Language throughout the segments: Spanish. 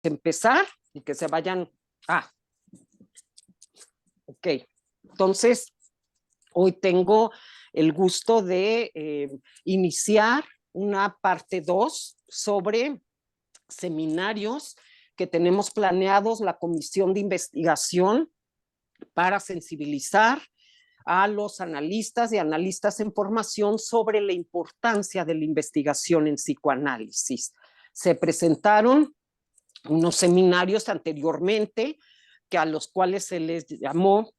empezar y que se vayan. Ok. Entonces, hoy tengo el gusto de iniciar una parte 2 sobre seminarios que tenemos planeados la Comisión de Investigación para sensibilizar a los analistas y analistas en formación sobre la importancia de la investigación en psicoanálisis. Se presentaron unos seminarios anteriormente que a los cuales se les llamó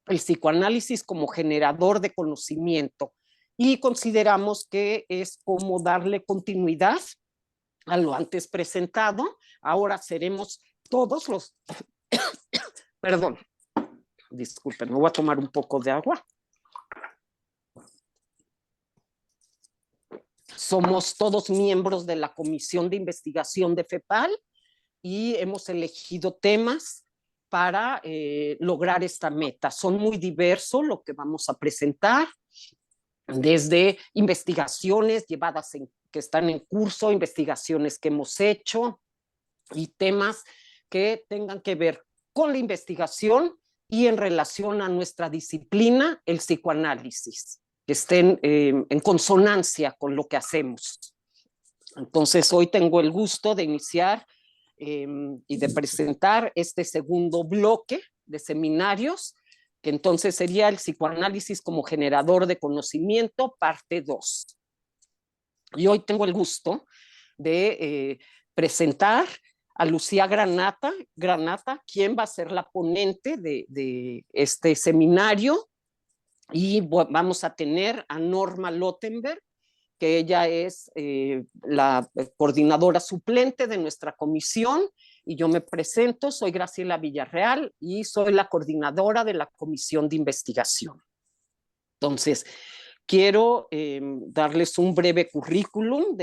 el psicoanálisis como generador de conocimiento y consideramos que es como darle continuidad a lo antes presentado. Ahora seremos todos los, perdón, disculpen, me voy a tomar un poco de agua. Somos todos miembros de la Comisión de Investigación de FEPAL y hemos elegido temas para lograr esta meta. Son muy diversos lo que vamos a presentar, desde investigaciones llevadas que están en curso, investigaciones que hemos hecho y temas que tengan que ver con la investigación y en relación a nuestra disciplina, el psicoanálisis, que estén en consonancia con lo que hacemos. Entonces, hoy tengo el gusto de iniciar y de presentar este segundo bloque de seminarios, que entonces sería el psicoanálisis como generador de conocimiento, parte 2. Y hoy tengo el gusto de presentar a Lucía Granata, quien va a ser la ponente de este seminario, y vamos a tener a Norma Lottenberg, que ella es la coordinadora suplente de nuestra comisión, y yo me presento, soy Graciela Villarreal y soy la coordinadora de la comisión de investigación. Entonces, quiero darles un breve currículum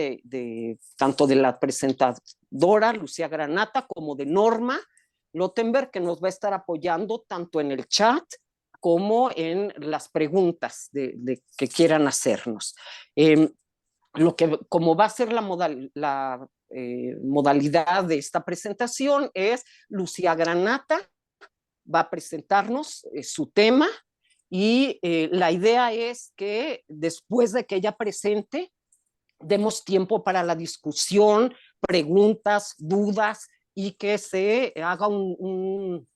tanto de la presentadora Lucía Granata como de Norma Lottenberg, que nos va a estar apoyando tanto en el chat como en las preguntas que quieran hacernos. Como va a ser la modalidad de esta presentación es Lucía Granata va a presentarnos su tema y la idea es que después de que ella presente demos tiempo para la discusión, preguntas, dudas y que se haga un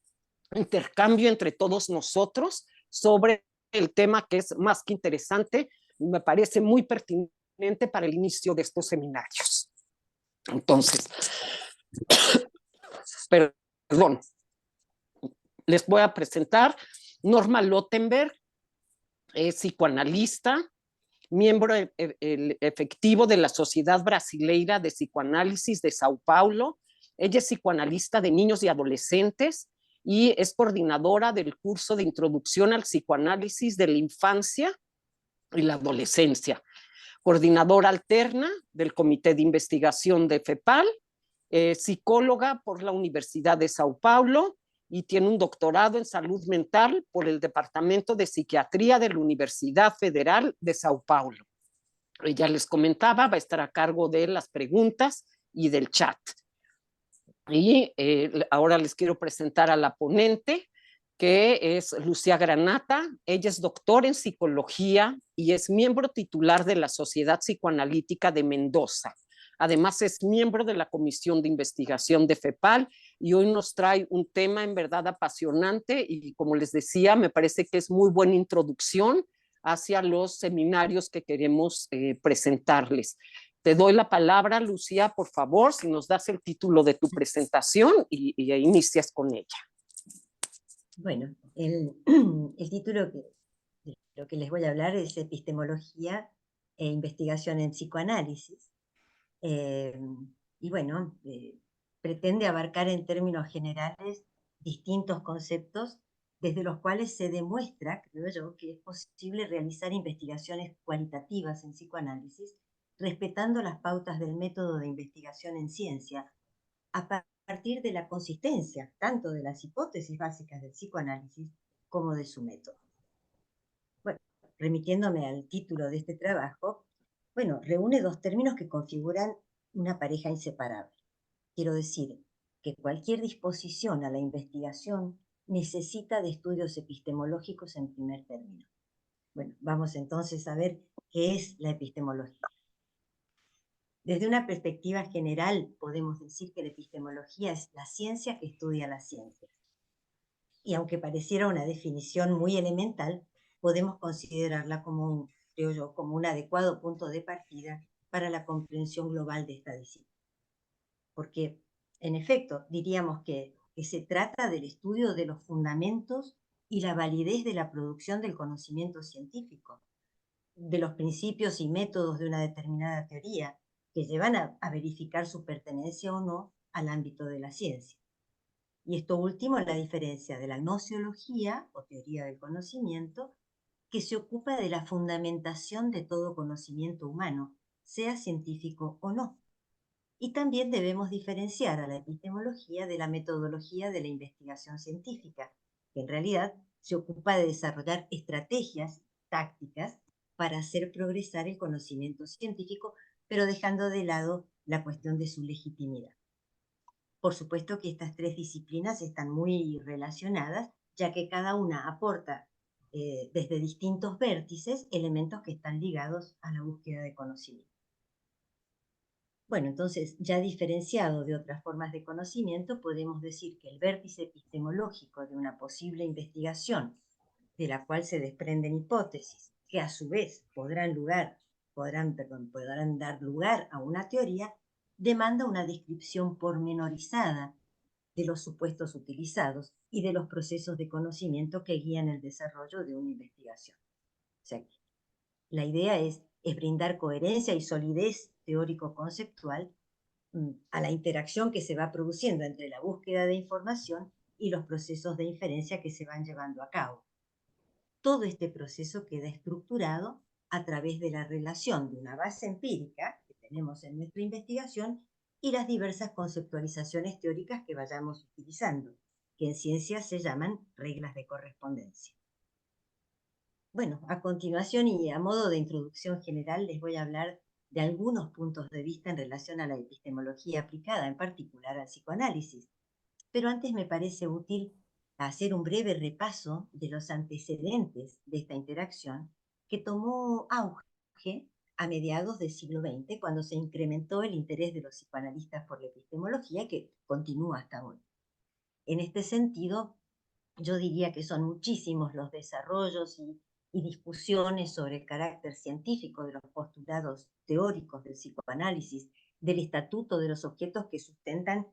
intercambio entre todos nosotros sobre el tema que es más que interesante y me parece muy pertinente para el inicio de estos seminarios. Entonces, perdón, les voy a presentar Norma Lottenberg, es psicoanalista, miembro efectivo de la Sociedad Brasileira de Psicoanálisis de Sao Paulo. Ella es psicoanalista de niños y adolescentes y es coordinadora del curso de introducción al psicoanálisis de la infancia y la adolescencia, coordinadora alterna del Comité de Investigación de FEPAL, psicóloga por la Universidad de Sao Paulo y tiene un doctorado en salud mental por el Departamento de Psiquiatría de la Universidad Federal de Sao Paulo. Ya les comentaba, va a estar a cargo de las preguntas y del chat. Y ahora les quiero presentar a la ponente, que es Lucía Granata. Ella es doctora en psicología y es miembro titular de la Sociedad Psicoanalítica de Mendoza. Además, es miembro de la Comisión de Investigación de FEPAL y hoy nos trae un tema en verdad apasionante y, como les decía, me parece que es muy buena introducción hacia los seminarios que queremos presentarles. Te doy la palabra, Lucía, por favor, si nos das el título de tu presentación y inicias con ella. Bueno, el título de lo que les voy a hablar es Epistemología e Investigación en Psicoanálisis. Y bueno, pretende abarcar en términos generales distintos conceptos desde los cuales se demuestra, creo yo, que es posible realizar investigaciones cualitativas en psicoanálisis respetando las pautas del método de investigación en ciencia, a partir de la consistencia tanto de las hipótesis básicas del psicoanálisis como de su método. Bueno, remitiéndome al título de este trabajo, bueno, reúne dos términos que configuran una pareja inseparable. Quiero decir, que cualquier disposición a la investigación necesita de estudios epistemológicos en primer término. Bueno, vamos entonces a ver qué es la epistemología. Desde una perspectiva general, podemos decir que la epistemología es la ciencia que estudia la ciencia. Y aunque pareciera una definición muy elemental, podemos considerarla como creo yo, como un adecuado punto de partida para la comprensión global de esta disciplina. Porque, en efecto, diríamos que se trata del estudio de los fundamentos y la validez de la producción del conocimiento científico, de los principios y métodos de una determinada teoría, que llevan a verificar su pertenencia o no al ámbito de la ciencia. Y esto último es la diferencia de la gnoseología, o teoría del conocimiento, que se ocupa de la fundamentación de todo conocimiento humano, sea científico o no. Y también debemos diferenciar a la epistemología de la metodología de la investigación científica, que en realidad se ocupa de desarrollar estrategias, tácticas, para hacer progresar el conocimiento científico, pero dejando de lado la cuestión de su legitimidad. Por supuesto que estas tres disciplinas están muy relacionadas, ya que cada una aporta desde distintos vértices elementos que están ligados a la búsqueda de conocimiento. Bueno, entonces, ya diferenciado de otras formas de conocimiento, podemos decir que el vértice epistemológico de una posible investigación, de la cual se desprenden hipótesis, que a su vez podrán dar lugar a una teoría, demanda una descripción pormenorizada de los supuestos utilizados y de los procesos de conocimiento que guían el desarrollo de una investigación. O sea, la idea es brindar coherencia y solidez teórico-conceptual a la interacción que se va produciendo entre la búsqueda de información y los procesos de inferencia que se van llevando a cabo. Todo este proceso queda estructurado a través de la relación de una base empírica que tenemos en nuestra investigación y las diversas conceptualizaciones teóricas que vayamos utilizando, que en ciencia se llaman reglas de correspondencia. Bueno, a continuación y a modo de introducción general les voy a hablar de algunos puntos de vista en relación a la epistemología aplicada, en particular al psicoanálisis. Pero antes me parece útil hacer un breve repaso de los antecedentes de esta interacción que tomó auge a mediados del siglo XX, cuando se incrementó el interés de los psicoanalistas por la epistemología, que continúa hasta hoy. En este sentido, yo diría que son muchísimos los desarrollos y discusiones sobre el carácter científico de los postulados teóricos del psicoanálisis, del estatuto de los objetos que sustentan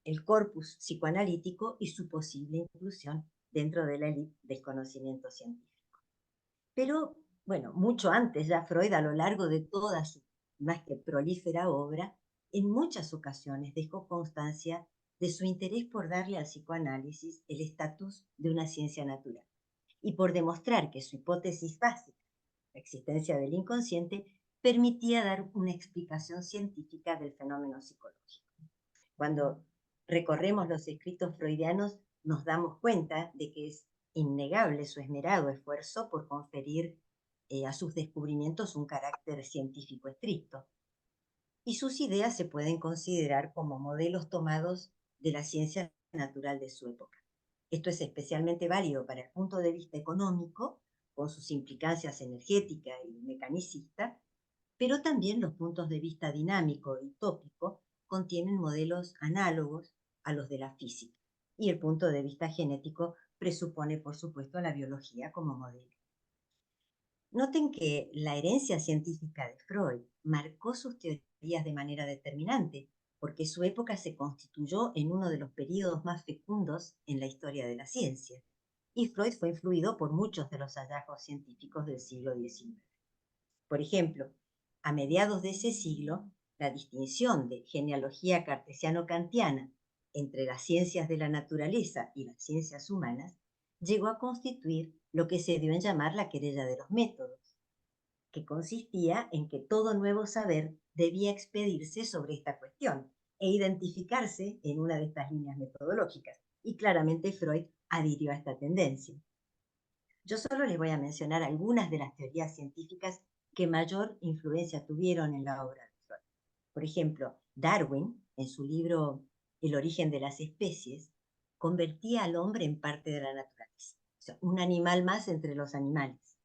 el corpus psicoanalítico y su posible inclusión dentro de la élite del conocimiento científico. Pero, bueno, mucho antes ya Freud, a lo largo de toda su más que prolífera obra, en muchas ocasiones dejó constancia de su interés por darle al psicoanálisis el estatus de una ciencia natural y por demostrar que su hipótesis básica, la existencia del inconsciente, permitía dar una explicación científica del fenómeno psicológico. Cuando recorremos los escritos freudianos, nos damos cuenta de que es innegable su esmerado esfuerzo por conferir a sus descubrimientos un carácter científico estricto. Y sus ideas se pueden considerar como modelos tomados de la ciencia natural de su época. Esto es especialmente válido para el punto de vista económico, con sus implicancias energética y mecanicista, pero también los puntos de vista dinámico y tópico contienen modelos análogos a los de la física, y el punto de vista genético presupone, por supuesto, la biología como modelo. Noten que la herencia científica de Freud marcó sus teorías de manera determinante, porque su época se constituyó en uno de los períodos más fecundos en la historia de la ciencia, y Freud fue influido por muchos de los hallazgos científicos del siglo XIX. Por ejemplo, a mediados de ese siglo, la distinción de genealogía cartesiano-kantiana entre las ciencias de la naturaleza y las ciencias humanas llegó a constituir lo que se dio en llamar la querella de los métodos, que consistía en que todo nuevo saber debía expedirse sobre esta cuestión e identificarse en una de estas líneas metodológicas, y claramente Freud adhirió a esta tendencia. Yo solo les voy a mencionar algunas de las teorías científicas que mayor influencia tuvieron en la obra de Freud. Por ejemplo, Darwin, en su libro el origen de las especies, convertía al hombre en parte de la naturaleza, o sea, un animal más entre los animales.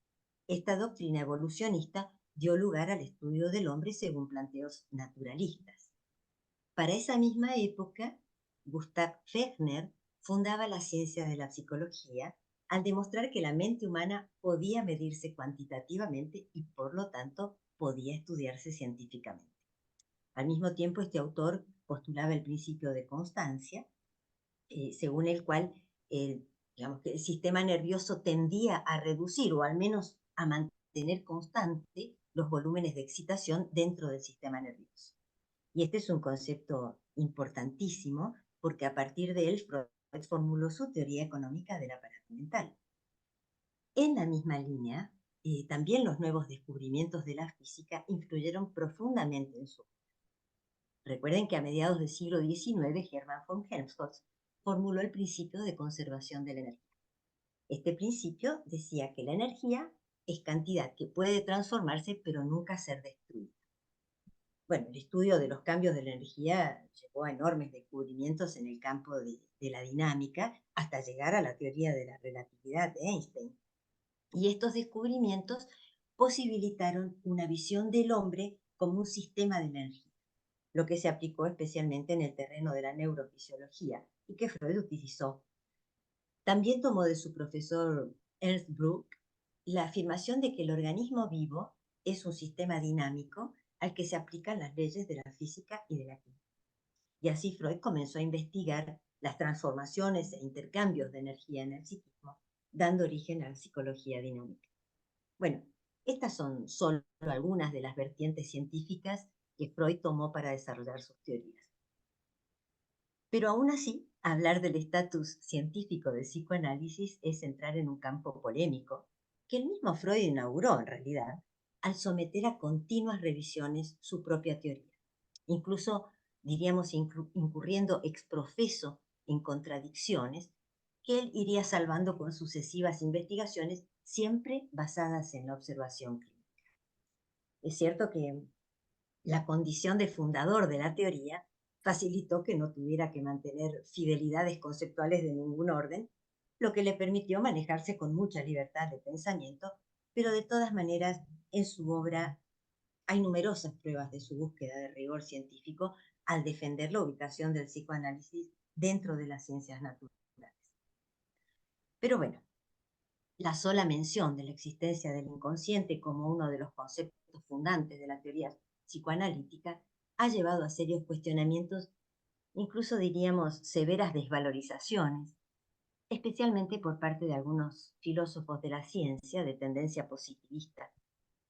Esta doctrina evolucionista dio lugar al estudio del hombre según planteos naturalistas. Para esa misma época, Gustav Fechner fundaba la ciencia de la psicología al demostrar que la mente humana podía medirse cuantitativamente y por lo tanto podía estudiarse científicamente. Al mismo tiempo, este autor postulaba el principio de constancia, según el cual digamos que el sistema nervioso tendía a reducir o al menos a mantener constante los volúmenes de excitación dentro del sistema nervioso. Y este es un concepto importantísimo porque a partir de él Freud formuló su teoría económica del aparato mental. En la misma línea, también los nuevos descubrimientos de la física influyeron profundamente en su obra. Recuerden que a mediados del siglo XIX, Hermann von Helmholtz formuló el principio de conservación de la energía. Este principio decía que la energía es cantidad que puede transformarse pero nunca ser destruida. Bueno, el estudio de los cambios de la energía llevó a enormes descubrimientos en el campo de la dinámica hasta llegar a la teoría de la relatividad de Einstein. Y estos descubrimientos posibilitaron una visión del hombre como un sistema de energía, lo que se aplicó especialmente en el terreno de la neurofisiología y que Freud utilizó. También tomó de su profesor Ernst Bruck la afirmación de que el organismo vivo es un sistema dinámico al que se aplican las leyes de la física y de la química. Y así Freud comenzó a investigar las transformaciones e intercambios de energía en el psiquismo, dando origen a la psicología dinámica. Bueno, estas son solo algunas de las vertientes científicas que Freud tomó para desarrollar sus teorías. Pero aún así, hablar del estatus científico del psicoanálisis es entrar en un campo polémico, que el mismo Freud inauguró en realidad, al someter a continuas revisiones su propia teoría, incluso, diríamos, incurriendo exprofeso en contradicciones que él iría salvando con sucesivas investigaciones, siempre basadas en la observación clínica. Es cierto que la condición de fundador de la teoría facilitó que no tuviera que mantener fidelidades conceptuales de ningún orden, lo que le permitió manejarse con mucha libertad de pensamiento, pero de todas maneras en su obra hay numerosas pruebas de su búsqueda de rigor científico al defender la ubicación del psicoanálisis dentro de las ciencias naturales. Pero bueno, la sola mención de la existencia del inconsciente como uno de los conceptos fundantes de la teoría psicoanalítica ha llevado a serios cuestionamientos, incluso diríamos severas desvalorizaciones, especialmente por parte de algunos filósofos de la ciencia de tendencia positivista.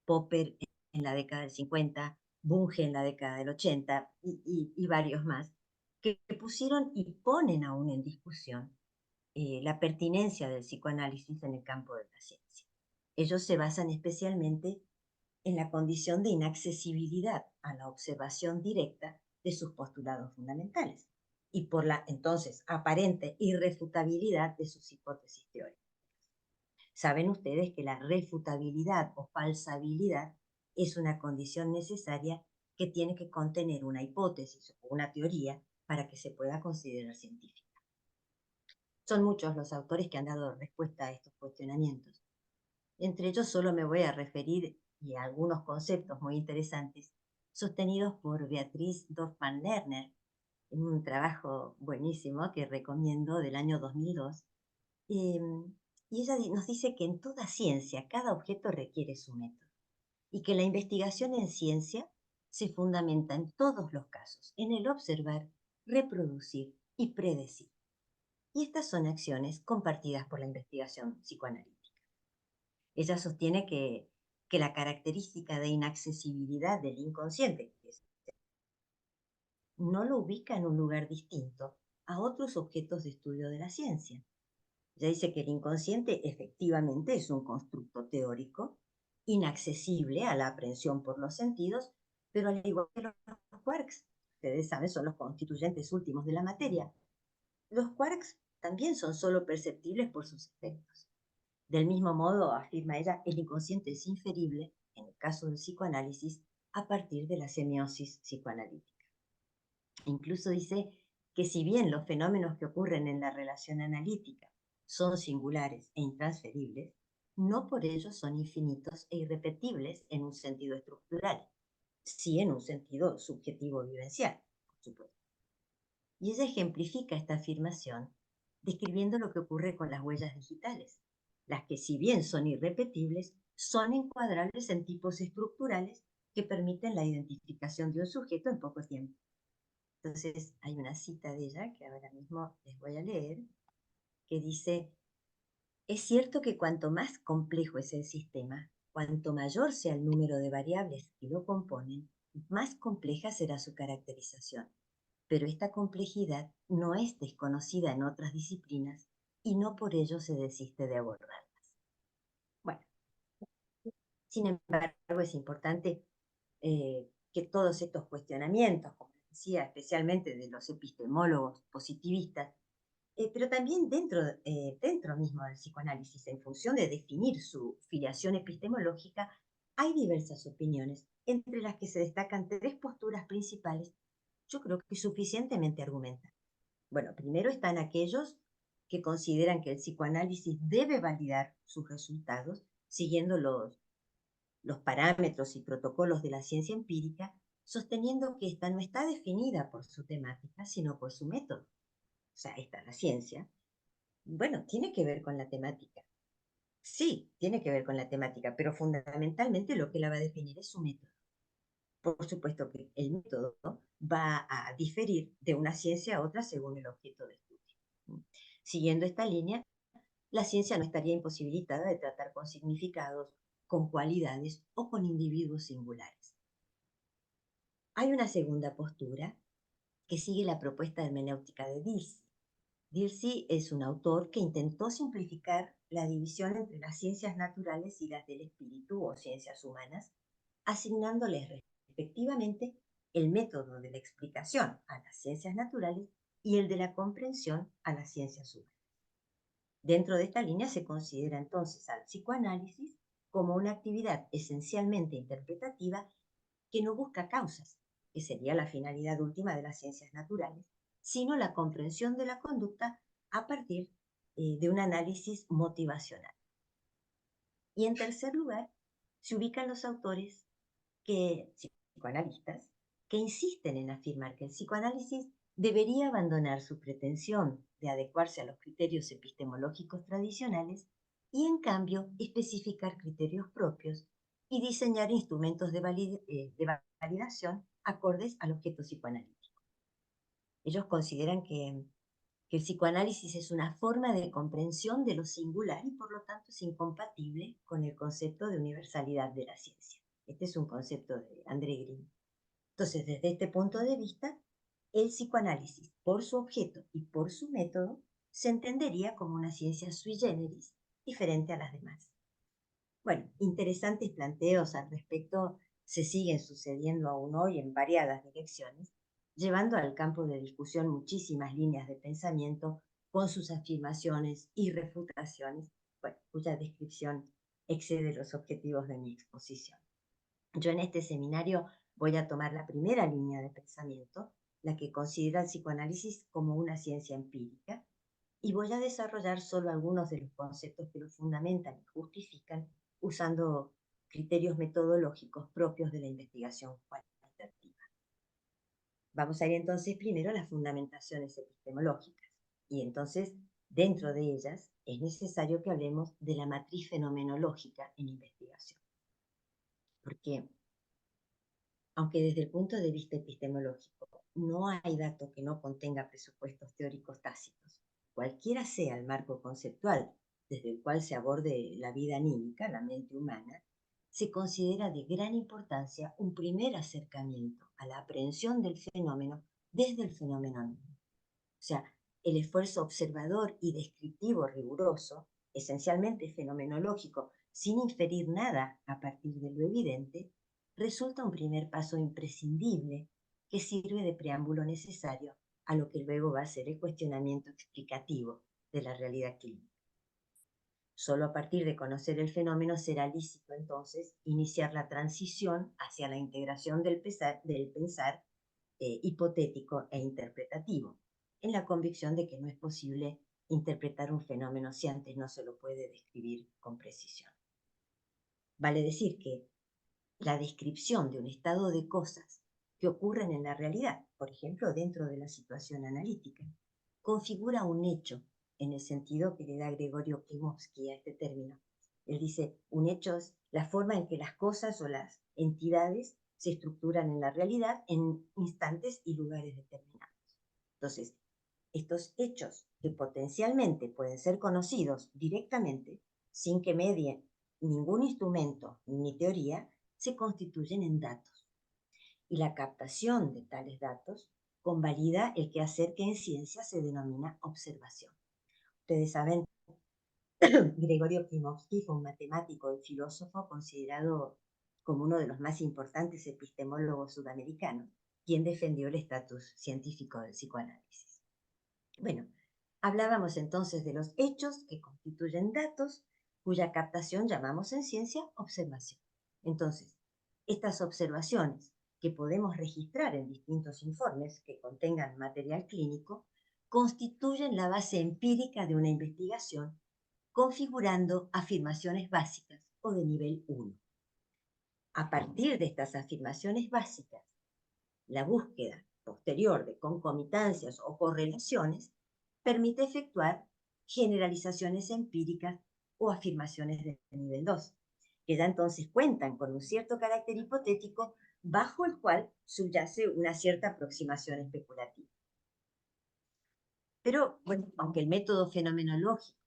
Popper en la década del 50, Bunge en la década del 80 y varios más, que pusieron y ponen aún en discusión la pertinencia del psicoanálisis en el campo de la ciencia. Ellos se basan especialmente en la condición de inaccesibilidad a la observación directa de sus postulados fundamentales y por la entonces aparente irrefutabilidad de sus hipótesis teóricas. Saben ustedes que la refutabilidad o falsabilidad es una condición necesaria que tiene que contener una hipótesis o una teoría para que se pueda considerar científica. Son muchos los autores que han dado respuesta a estos cuestionamientos. Entre ellos solo me voy a referir a algunos conceptos muy interesantes sostenidos por Beatriz Dorfman-Lerner en un trabajo buenísimo que recomiendo del año 2002. Y ella nos dice que en toda ciencia cada objeto requiere su método y que la investigación en ciencia se fundamenta en todos los casos en el observar, reproducir y predecir. Y estas son acciones compartidas por la investigación psicoanalítica. Ella sostiene que la característica de inaccesibilidad del inconsciente no lo ubica en un lugar distinto a otros objetos de estudio de la ciencia. Ella dice que el inconsciente efectivamente es un constructo teórico, inaccesible a la aprehensión por los sentidos, pero al igual que los quarks, ustedes saben, son los constituyentes últimos de la materia. Los quarks también son solo perceptibles por sus efectos. Del mismo modo, afirma ella, el inconsciente es inferible, en el caso del psicoanálisis, a partir de la semiosis psicoanalítica. Incluso dice que si bien los fenómenos que ocurren en la relación analítica son singulares e intransferibles, no por ello son infinitos e irrepetibles en un sentido estructural, sí en un sentido subjetivo vivencial, por supuesto. Y ella ejemplifica esta afirmación describiendo lo que ocurre con las huellas digitales, las que si bien son irrepetibles, son encuadrables en tipos estructurales que permiten la identificación de un sujeto en poco tiempo. Entonces hay una cita de ella que ahora mismo les voy a leer, que dice: es cierto que cuanto más complejo es el sistema, cuanto mayor sea el número de variables que lo componen, más compleja será su caracterización. Pero esta complejidad no es desconocida en otras disciplinas y no por ello se desiste de abordarlas. Bueno, sin embargo, es importante que todos estos cuestionamientos, como decía, especialmente de los epistemólogos positivistas, pero también dentro mismo del psicoanálisis, en función de definir su filiación epistemológica, hay diversas opiniones, entre las que se destacan tres posturas principales, yo creo que suficientemente argumentan. Bueno, primero están aquellos que consideran que el psicoanálisis debe validar sus resultados siguiendo los parámetros y protocolos de la ciencia empírica, sosteniendo que esta no está definida por su temática, sino por su método. O sea, esta, la ciencia, bueno, tiene que ver con la temática. Sí, tiene que ver con la temática, pero fundamentalmente lo que la va a definir es su método. Por supuesto que el método va a diferir de una ciencia a otra según el objeto de estudio. Siguiendo esta línea, la ciencia no estaría imposibilitada de tratar con significados, con cualidades o con individuos singulares. Hay una segunda postura que sigue la propuesta hermenéutica de Dilthey. Dilthey es un autor que intentó simplificar la división entre las ciencias naturales y las del espíritu o ciencias humanas, asignándoles respectivamente el método de la explicación a las ciencias naturales y el de la comprensión a las ciencias humanas. Dentro de esta línea se considera entonces al psicoanálisis como una actividad esencialmente interpretativa que no busca causas, que sería la finalidad última de las ciencias naturales, sino la comprensión de la conducta a partir de un análisis motivacional. Y en tercer lugar, se ubican los autores psicoanalistas que insisten en afirmar que el psicoanálisis debería abandonar su pretensión de adecuarse a los criterios epistemológicos tradicionales y en cambio especificar criterios propios y diseñar instrumentos de validación acordes al objeto psicoanalítico. Ellos consideran que el psicoanálisis es una forma de comprensión de lo singular y por lo tanto es incompatible con el concepto de universalidad de la ciencia. Este es un concepto de André Green. Entonces, desde este punto de vista, el psicoanálisis, por su objeto y por su método, se entendería como una ciencia sui generis, diferente a las demás. Bueno, interesantes planteos al respecto se siguen sucediendo aún hoy en variadas direcciones, llevando al campo de discusión muchísimas líneas de pensamiento con sus afirmaciones y refutaciones, bueno, cuya descripción excede los objetivos de mi exposición. Yo en este seminario voy a tomar la primera línea de pensamiento, la que considera el psicoanálisis como una ciencia empírica, y voy a desarrollar solo algunos de los conceptos que lo fundamentan y justifican usando criterios metodológicos propios de la investigación cualitativa. Vamos a ir entonces primero a las fundamentaciones epistemológicas, y entonces dentro de ellas es necesario que hablemos de la matriz fenomenológica en investigación. Porque aunque desde el punto de vista epistemológico no hay dato que no contenga presupuestos teóricos tácitos, cualquiera sea el marco conceptual desde el cual se aborde la vida anímica, la mente humana, se considera de gran importancia un primer acercamiento a la aprehensión del fenómeno desde el fenómeno mismo. O sea, el esfuerzo observador y descriptivo riguroso, esencialmente fenomenológico, sin inferir nada a partir de lo evidente, resulta un primer paso imprescindible que sirve de preámbulo necesario a lo que luego va a ser el cuestionamiento explicativo de la realidad clínica. Solo a partir de conocer el fenómeno será lícito entonces iniciar la transición hacia la integración del pensar hipotético e interpretativo, en la convicción de que no es posible interpretar un fenómeno si antes no se lo puede describir con precisión. Vale decir que la descripción de un estado de cosas que ocurren en la realidad, por ejemplo, dentro de la situación analítica, configura un hecho en el sentido que le da Gregorio Klimovsky a este término. Él dice, un hecho es la forma en que las cosas o las entidades se estructuran en la realidad en instantes y lugares determinados. Entonces, estos hechos que potencialmente pueden ser conocidos directamente, sin que medie ningún instrumento ni teoría, se constituyen en datos. Y la captación de tales datos convalida el quehacer que en ciencia se denomina observación. Ustedes saben, Gregorio Klimovsky fue un matemático y filósofo considerado como uno de los más importantes epistemólogos sudamericanos, quien defendió el estatus científico del psicoanálisis. Bueno, hablábamos entonces de los hechos que constituyen datos, cuya captación llamamos en ciencia observación. Entonces, estas observaciones que podemos registrar en distintos informes que contengan material clínico, constituyen la base empírica de una investigación, configurando afirmaciones básicas o de nivel 1. A partir de estas afirmaciones básicas, la búsqueda posterior de concomitancias o correlaciones permite efectuar generalizaciones empíricas o afirmaciones de nivel 2, que ya entonces cuentan con un cierto carácter hipotético bajo el cual subyace una cierta aproximación especulativa. Pero, bueno, aunque el método fenomenológico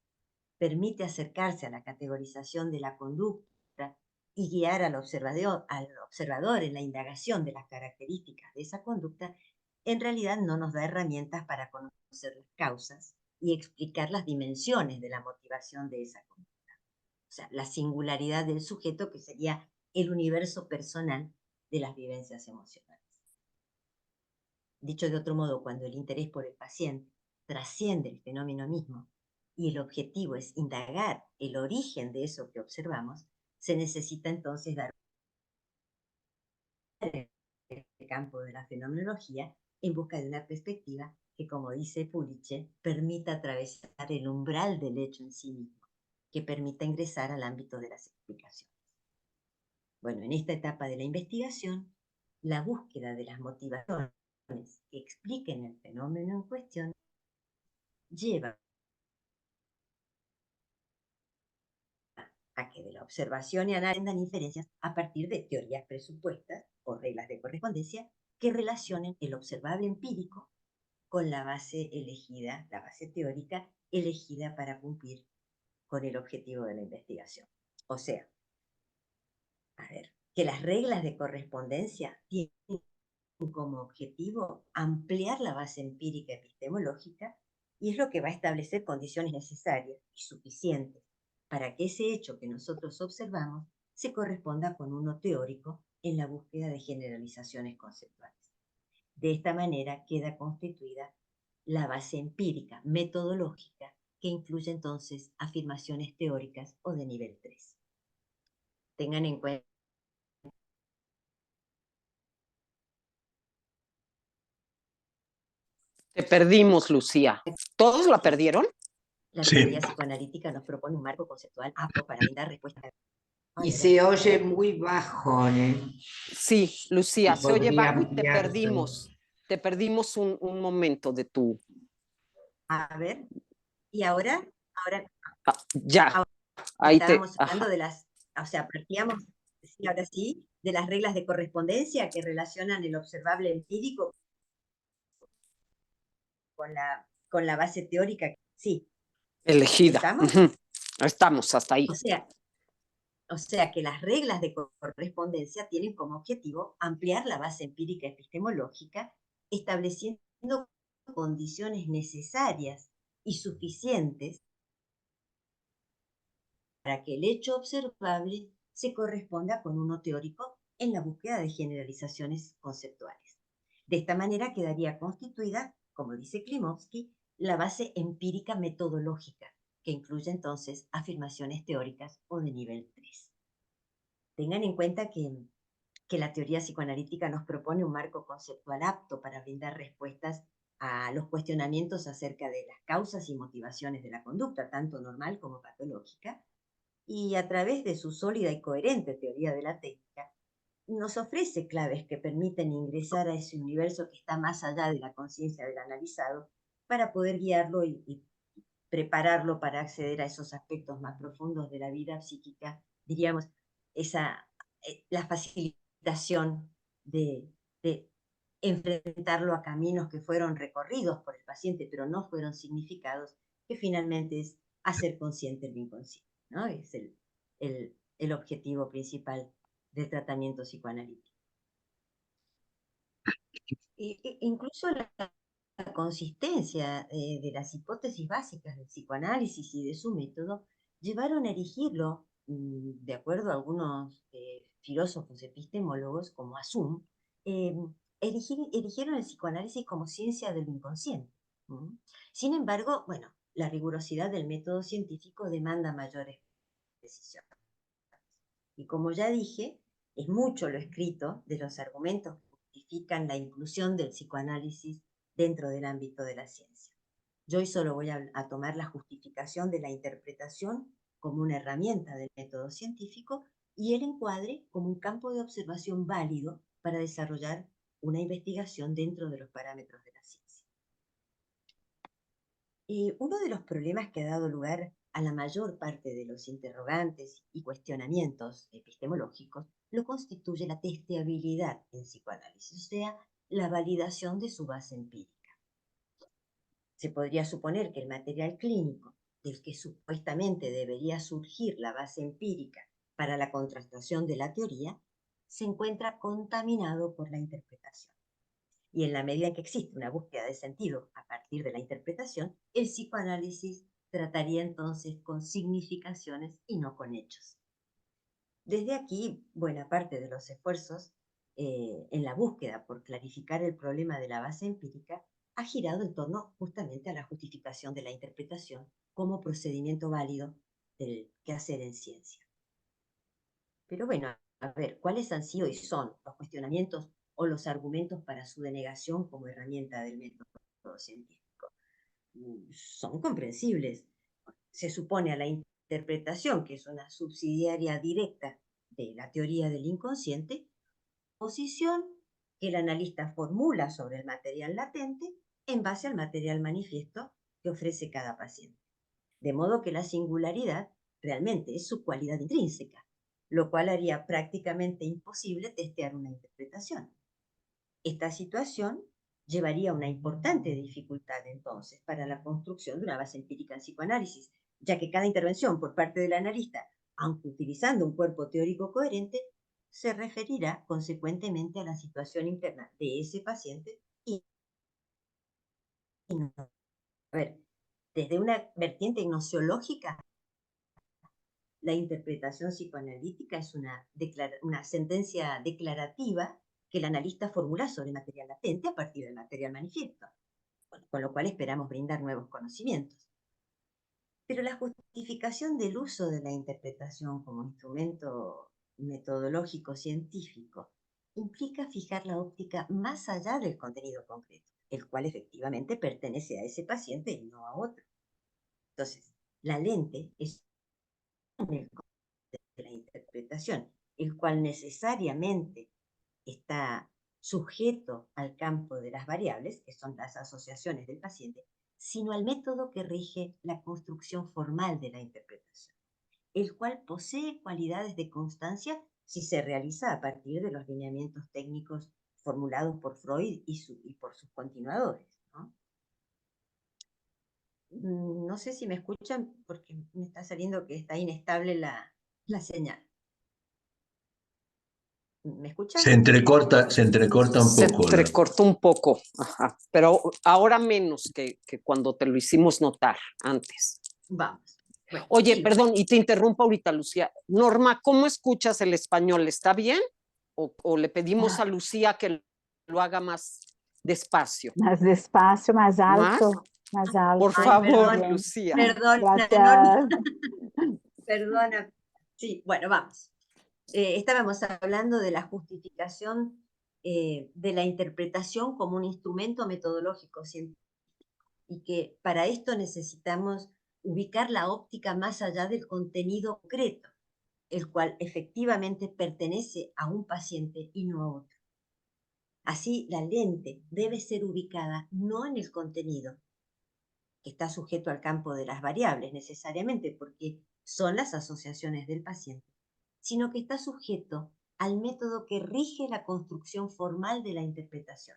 permite acercarse a la categorización de la conducta y guiar al observador en la indagación de las características de esa conducta, en realidad no nos da herramientas para conocer las causas y explicar las dimensiones de la motivación de esa conducta. O sea, la singularidad del sujeto, que sería el universo personal de las vivencias emocionales. Dicho de otro modo, cuando el interés por el paciente trasciende el fenómeno mismo y el objetivo es indagar el origen de eso que observamos, se necesita entonces dar el campo de la fenomenología en busca de una perspectiva que, como dice Puliche, permita atravesar el umbral del hecho en sí mismo, que permita ingresar al ámbito de las explicaciones. Bueno, en esta etapa de la investigación, la búsqueda de las motivaciones que expliquen el fenómeno en cuestión lleva a que de la observación y análisis dan inferencias a partir de teorías presupuestas o reglas de correspondencia que relacionen el observable empírico con la base elegida, la base teórica elegida para cumplir con el objetivo de la investigación. O sea, a ver, que las reglas de correspondencia tienen como objetivo ampliar la base empírica epistemológica y es lo que va a establecer condiciones necesarias y suficientes para que ese hecho que nosotros observamos se corresponda con uno teórico en la búsqueda de generalizaciones conceptuales. De esta manera queda constituida la base empírica metodológica que incluye entonces afirmaciones teóricas o de nivel 3. Tengan en cuenta Te perdimos, Lucía. ¿Todos la perdieron? la teoría psicoanalítica nos propone un marco conceptual apto para brindar respuestas. Y se oye muy bajo, Sí, Lucía, si se oye podría bajo y te ampliarse. perdimos. Te perdimos un momento de tu... A ver, y ahora ya, ahí te... estábamos hablando de las, o sea, partíamos, sí, ahora sí, de las reglas de correspondencia que relacionan el observable empírico con la base teórica. Sí. Elegida. ¿Estamos? Estamos hasta ahí. O sea que las reglas de correspondencia tienen como objetivo ampliar la base empírica epistemológica, estableciendo condiciones necesarias y suficientes para que el hecho observable se corresponda con uno teórico en la búsqueda de generalizaciones conceptuales. De esta manera quedaría constituida, como dice Klimovsky, la base empírica metodológica, que incluye entonces afirmaciones teóricas o de nivel 3. Tengan en cuenta que la teoría psicoanalítica nos propone un marco conceptual apto para brindar respuestas a los cuestionamientos acerca de las causas y motivaciones de la conducta, tanto normal como patológica, y a través de su sólida y coherente teoría de la técnica, nos ofrece claves que permiten ingresar a ese universo que está más allá de la conciencia del analizado para poder guiarlo y prepararlo para acceder a esos aspectos más profundos de la vida psíquica, diríamos, la facilitación de enfrentarlo a caminos que fueron recorridos por el paciente, pero no fueron significados, que finalmente es hacer consciente el inconsciente, ¿no? Es el objetivo principal del tratamiento psicoanalítico. Incluso la consistencia de las hipótesis básicas del psicoanálisis y de su método llevaron a erigirlo, de acuerdo a algunos filósofos epistemólogos como Asum, erigieron el psicoanálisis como ciencia del inconsciente. Sin embargo, bueno, la rigurosidad del método científico demanda mayores precisiones. Y como ya dije, es mucho lo escrito de los argumentos que justifican la inclusión del psicoanálisis dentro del ámbito de la ciencia. Yo hoy solo voy a tomar la justificación de la interpretación como una herramienta del método científico y el encuadre como un campo de observación válido para desarrollar una investigación dentro de los parámetros de la ciencia. Uno de los problemas que ha dado lugar a la mayor parte de los interrogantes y cuestionamientos epistemológicos lo constituye la testeabilidad en psicoanálisis, o sea, la validación de su base empírica. Se podría suponer que el material clínico del que supuestamente debería surgir la base empírica para la contrastación de la teoría se encuentra contaminado por la interpretación. Y en la medida en que existe una búsqueda de sentido a partir de la interpretación, el psicoanálisis trataría entonces con significaciones y no con hechos. Desde aquí, buena parte de los esfuerzos en la búsqueda por clarificar el problema de la base empírica ha girado en torno justamente a la justificación de la interpretación como procedimiento válido del quehacer en ciencia. Pero bueno, a ver, ¿cuáles han sido y son los cuestionamientos o los argumentos para su denegación como herramienta del método científico? Son comprensibles. Se supone a la interpretación, que es una subsidiaria directa de la teoría del inconsciente, posición que el analista formula sobre el material latente en base al material manifiesto que ofrece cada paciente. De modo que la singularidad realmente es su cualidad intrínseca, lo cual haría prácticamente imposible testear una interpretación. Esta situación llevaría a una importante dificultad entonces para la construcción de una base empírica en psicoanálisis, ya que cada intervención por parte del analista, aunque utilizando un cuerpo teórico coherente, se referirá consecuentemente a la situación interna de ese paciente y no. A ver, desde una vertiente gnoseológica, la interpretación psicoanalítica es una sentencia declarativa que el analista formula sobre material latente a partir del material manifiesto, con lo cual esperamos brindar nuevos conocimientos. Pero la justificación del uso de la interpretación como instrumento metodológico científico implica fijar la óptica más allá del contenido concreto, el cual efectivamente pertenece a ese paciente y no a otro. Entonces, la lente es el de la interpretación, el cual necesariamente está sujeto al campo de las variables, que son las asociaciones del paciente, sino al método que rige la construcción formal de la interpretación, el cual posee cualidades de constancia si se realiza a partir de los lineamientos técnicos formulados por Freud y por sus continuadores, ¿no? No sé si me escuchan porque me está saliendo que está inestable la señal. ¿Me escuchan? Se entrecorta un Se poco. entrecortó un poco, ajá, pero ahora menos que cuando te lo hicimos notar antes. Vamos. Bueno, Oye, sí. perdón, y te interrumpo ahorita, Lucía. Norma, ¿cómo escuchas el español? ¿Está bien? ¿O le pedimos a Lucía que lo haga más despacio? Más despacio, más alto. Más alto. Por favor, perdón, Lucía. Perdona, Gracias. perdona. Sí, bueno, vamos. Estábamos hablando de la justificación de la interpretación como un instrumento metodológico científico, y que para esto necesitamos ubicar la óptica más allá del contenido concreto, el cual efectivamente pertenece a un paciente y no a otro. Así, la lente debe ser ubicada no en el contenido, que está sujeto al campo de las variables necesariamente, porque son las asociaciones del paciente, sino que está sujeto al método que rige la construcción formal de la interpretación,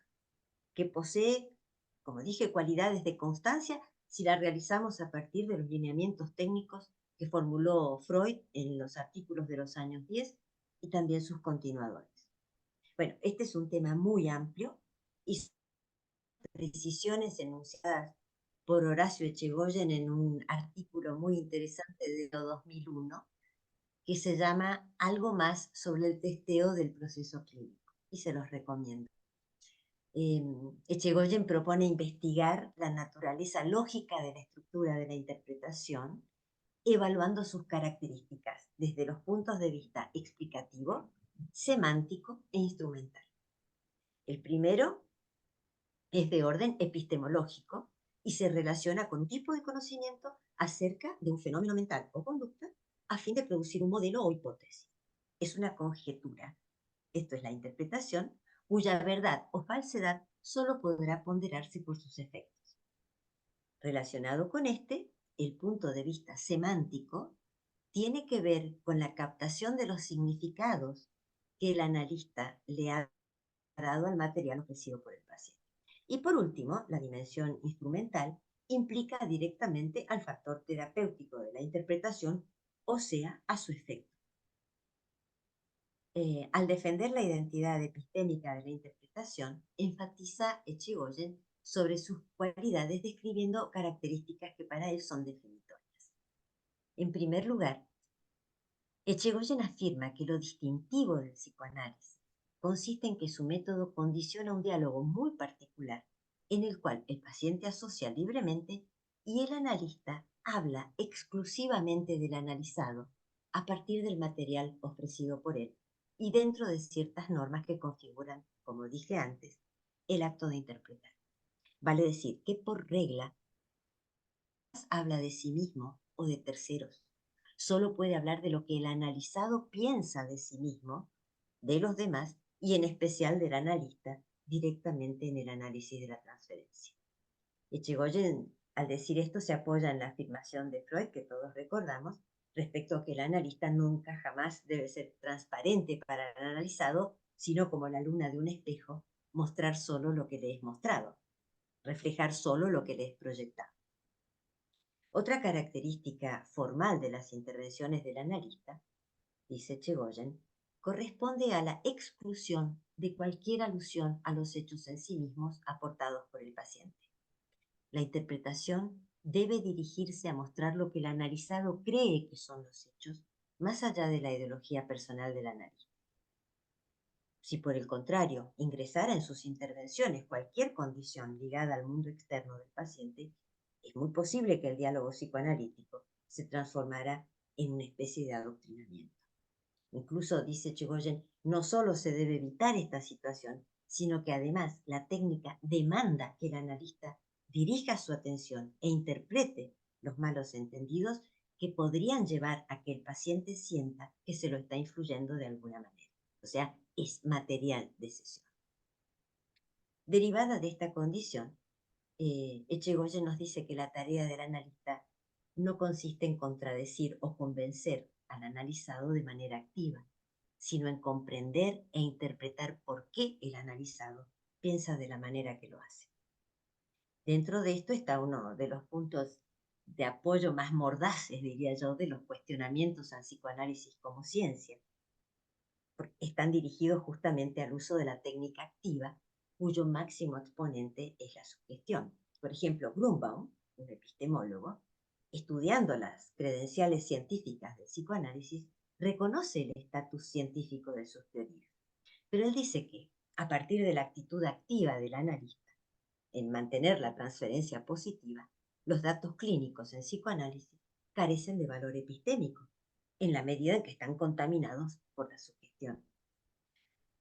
que posee, como dije, cualidades de constancia si la realizamos a partir de los lineamientos técnicos que formuló Freud en los artículos de los años 10 y también sus continuadores. Bueno, este es un tema muy amplio y precisiones enunciadas por Horacio Echegoyen en un artículo muy interesante de 2001 que se llama Algo más sobre el testeo del proceso clínico, y se los recomiendo. Echegoyen propone investigar la naturaleza lógica de la estructura de la interpretación, evaluando sus características desde los puntos de vista explicativo, semántico e instrumental. El primero es de orden epistemológico y se relaciona con un tipo de conocimiento acerca de un fenómeno mental o conducta a fin de producir un modelo o hipótesis. Es una conjetura. Esto es la interpretación, cuya verdad o falsedad solo podrá ponderarse por sus efectos. Relacionado con este, el punto de vista semántico tiene que ver con la captación de los significados que el analista le ha dado al material ofrecido por el paciente. Y por último, la dimensión instrumental implica directamente al factor terapéutico de la interpretación, o sea, a su efecto. Al defender la identidad epistémica de la interpretación, enfatiza Echegoyen sobre sus cualidades describiendo características que para él son definitorias. En primer lugar, Echegoyen afirma que lo distintivo del psicoanálisis consiste en que su método condiciona un diálogo muy particular en el cual el paciente asocia libremente y el analista habla exclusivamente del analizado a partir del material ofrecido por él y dentro de ciertas normas que configuran, como dije antes, el acto de interpretar. Vale decir que por regla habla de sí mismo o de terceros. Solo puede hablar de lo que el analizado piensa de sí mismo, de los demás y en especial del analista directamente en el análisis de la transferencia. Echegoyen, al decir esto, se apoya en la afirmación de Freud que todos recordamos respecto a que el analista nunca jamás debe ser transparente para el analizado, sino como la luna de un espejo, mostrar solo lo que le es mostrado, reflejar solo lo que le es proyectado. Otra característica formal de las intervenciones del analista, dice Echegoyen, corresponde a la exclusión de cualquier alusión a los hechos en sí mismos aportados por el paciente. La interpretación debe dirigirse a mostrar lo que el analizado cree que son los hechos, más allá de la ideología personal del analista. Si por el contrario ingresara en sus intervenciones cualquier condición ligada al mundo externo del paciente, es muy posible que el diálogo psicoanalítico se transformara en una especie de adoctrinamiento. Incluso, dice Echegoyen, no solo se debe evitar esta situación, sino que además la técnica demanda que el analista dirija su atención e interprete los malos entendidos que podrían llevar a que el paciente sienta que se lo está influyendo de alguna manera. O sea, es material de sesión. Derivada de esta condición, Echegoyen nos dice que la tarea del analista no consiste en contradecir o convencer al analizado de manera activa, sino en comprender e interpretar por qué el analizado piensa de la manera que lo hace. Dentro de esto está uno de los puntos de apoyo más mordaces, diría yo, de los cuestionamientos al psicoanálisis como ciencia. Porque están dirigidos justamente al uso de la técnica activa, cuyo máximo exponente es la sugestión. Por ejemplo, Grunbaum, un epistemólogo, estudiando las credenciales científicas del psicoanálisis, reconoce el estatus científico de sus teorías. Pero él dice que, a partir de la actitud activa del analista, en mantener la transferencia positiva, los datos clínicos en psicoanálisis carecen de valor epistémico, en la medida en que están contaminados por la sugestión.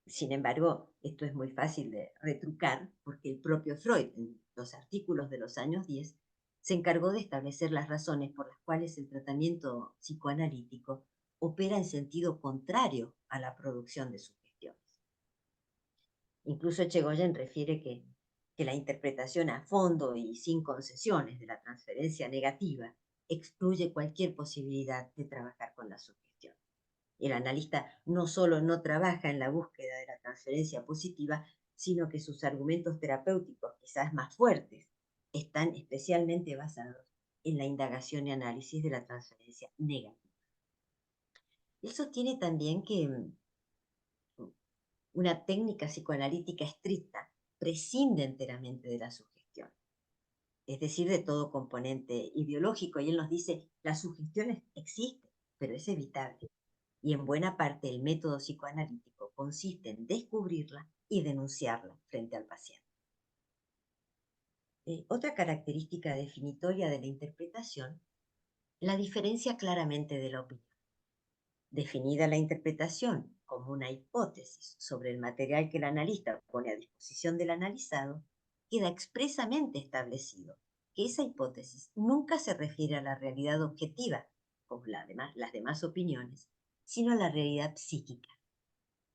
Sin embargo, esto es muy fácil de retrucar porque el propio Freud, en los artículos de los años 10, se encargó de establecer las razones por las cuales el tratamiento psicoanalítico opera en sentido contrario a la producción de sugestiones. Incluso Echegoyen refiere que la interpretación a fondo y sin concesiones de la transferencia negativa excluye cualquier posibilidad de trabajar con la sugestión. El analista no solo no trabaja en la búsqueda de la transferencia positiva, sino que sus argumentos terapéuticos, quizás más fuertes, están especialmente basados en la indagación y análisis de la transferencia negativa. Él sostiene también que una técnica psicoanalítica estricta prescinde enteramente de la sugestión, es decir, de todo componente ideológico, y él nos dice, la sugestión existe, pero es evitable. Y en buena parte el método psicoanalítico consiste en descubrirla y denunciarla frente al paciente. Otra característica definitoria de la interpretación, la diferencia claramente de la opinión. Definida la interpretación como una hipótesis sobre el material que el analista pone a disposición del analizado, queda expresamente establecido que esa hipótesis nunca se refiere a la realidad objetiva, como las demás opiniones, sino a la realidad psíquica.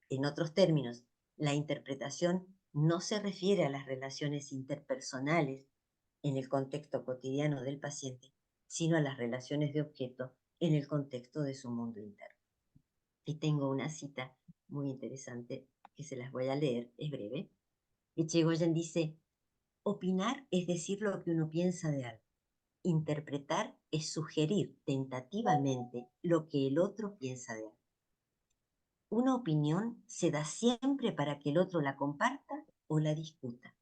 En otros términos, la interpretación no se refiere a las relaciones interpersonales en el contexto cotidiano del paciente, sino a las relaciones de objeto en el contexto de su mundo interno. Y tengo una cita muy interesante que se las voy a leer, es breve. Echegoyen dice, opinar es decir lo que uno piensa de algo. Interpretar es sugerir tentativamente lo que el otro piensa de algo. Una opinión se da siempre para que el otro la comparta o la discuta.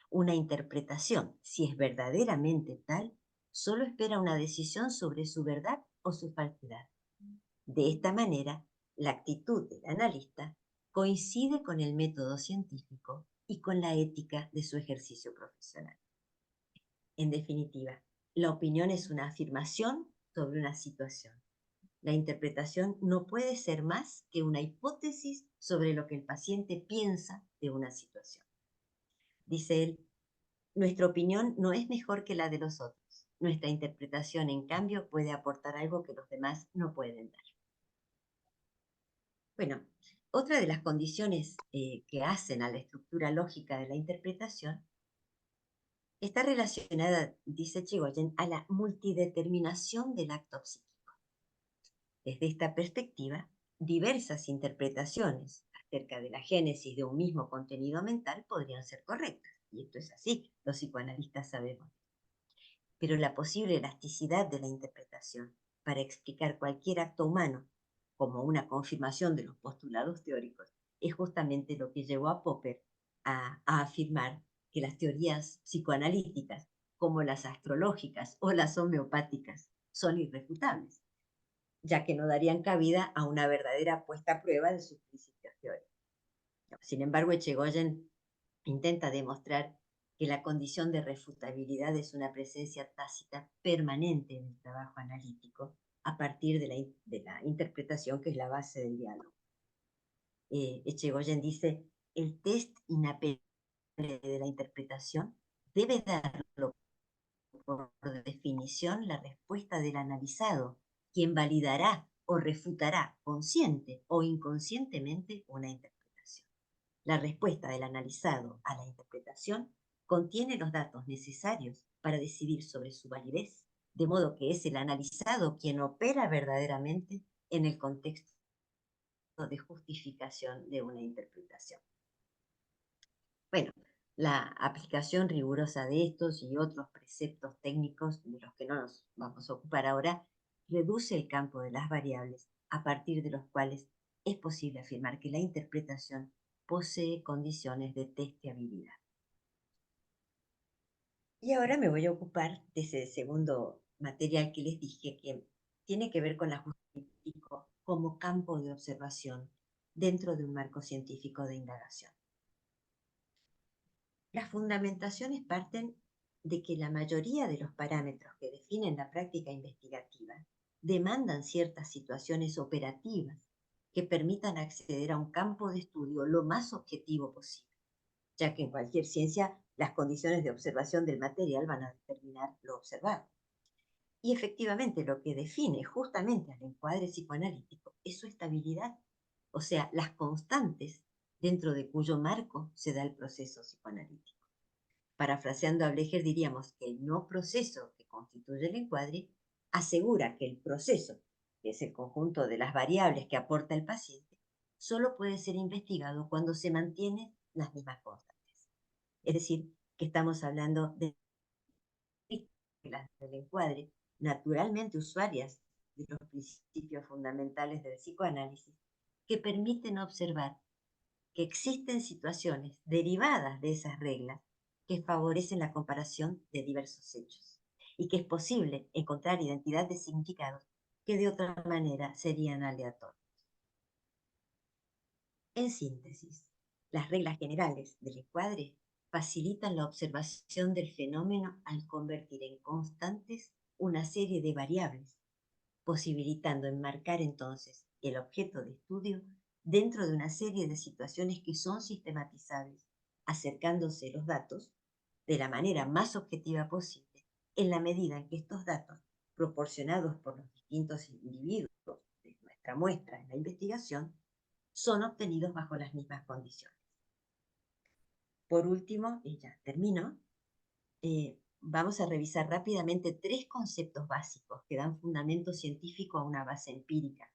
Una interpretación, si es verdaderamente tal, solo espera una decisión sobre su verdad o su falsedad. De esta manera, la actitud del analista coincide con el método científico y con la ética de su ejercicio profesional. En definitiva, la opinión es una afirmación sobre una situación. La interpretación no puede ser más que una hipótesis sobre lo que el paciente piensa de una situación. Dice él, nuestra opinión no es mejor que la de los otros. Nuestra interpretación, en cambio, puede aportar algo que los demás no pueden dar. Bueno, otra de las condiciones que hacen a la estructura lógica de la interpretación está relacionada, dice Echegoyen, a la multideterminación del acto psíquico. Desde esta perspectiva, diversas interpretaciones acerca de la génesis de un mismo contenido mental podrían ser correctas, y esto es así, los psicoanalistas sabemos. Pero la posible elasticidad de la interpretación para explicar cualquier acto humano como una confirmación de los postulados teóricos es justamente lo que llevó a Popper a afirmar que las teorías psicoanalíticas, como las astrológicas o las homeopáticas, son irrefutables, ya que no darían cabida a una verdadera puesta a prueba de sus principios teóricos. Sin embargo, Echegoyen intenta demostrar que la condición de refutabilidad es una presencia tácita permanente en el trabajo analítico a partir de la interpretación que es la base del diálogo. Echegoyen dice, el test inapelable de la interpretación debe darlo por definición la respuesta del analizado, quien validará o refutará consciente o inconscientemente una interpretación. La respuesta del analizado a la interpretación contiene los datos necesarios para decidir sobre su validez, de modo que es el analizado quien opera verdaderamente en el contexto de justificación de una interpretación. Bueno, la aplicación rigurosa de estos y otros preceptos técnicos de los que no nos vamos a ocupar ahora reduce el campo de las variables a partir de los cuales es posible afirmar que la interpretación posee condiciones de testeabilidad. Y ahora me voy a ocupar de ese segundo material que les dije que tiene que ver con la justificación como campo de observación dentro de un marco científico de indagación. Las fundamentaciones parten de que la mayoría de los parámetros que definen la práctica investigativa demandan ciertas situaciones operativas que permitan acceder a un campo de estudio lo más objetivo posible, ya que en cualquier ciencia las condiciones de observación del material van a determinar lo observado. Y efectivamente lo que define justamente al encuadre psicoanalítico es su estabilidad, o sea, las constantes dentro de cuyo marco se da el proceso psicoanalítico. Parafraseando a Blecher diríamos que el no proceso que constituye el encuadre asegura que el proceso, que es el conjunto de las variables que aporta el paciente, solo puede ser investigado cuando se mantienen las mismas constantes. Es decir, que estamos hablando de reglas del encuadre naturalmente usuarias de los principios fundamentales del psicoanálisis que permiten observar que existen situaciones derivadas de esas reglas que favorecen la comparación de diversos hechos y que es posible encontrar identidad de significados que de otra manera serían aleatorios. En síntesis, las reglas generales del encuadre facilitan la observación del fenómeno al convertir en constantes una serie de variables, posibilitando enmarcar entonces el objeto de estudio dentro de una serie de situaciones que son sistematizables, acercándose los datos de la manera más objetiva posible, en la medida en que estos datos, proporcionados por los distintos individuos de nuestra muestra en la investigación, son obtenidos bajo las mismas condiciones. Por último, y ya termino, vamos a revisar rápidamente 3 conceptos básicos que dan fundamento científico a una base empírica.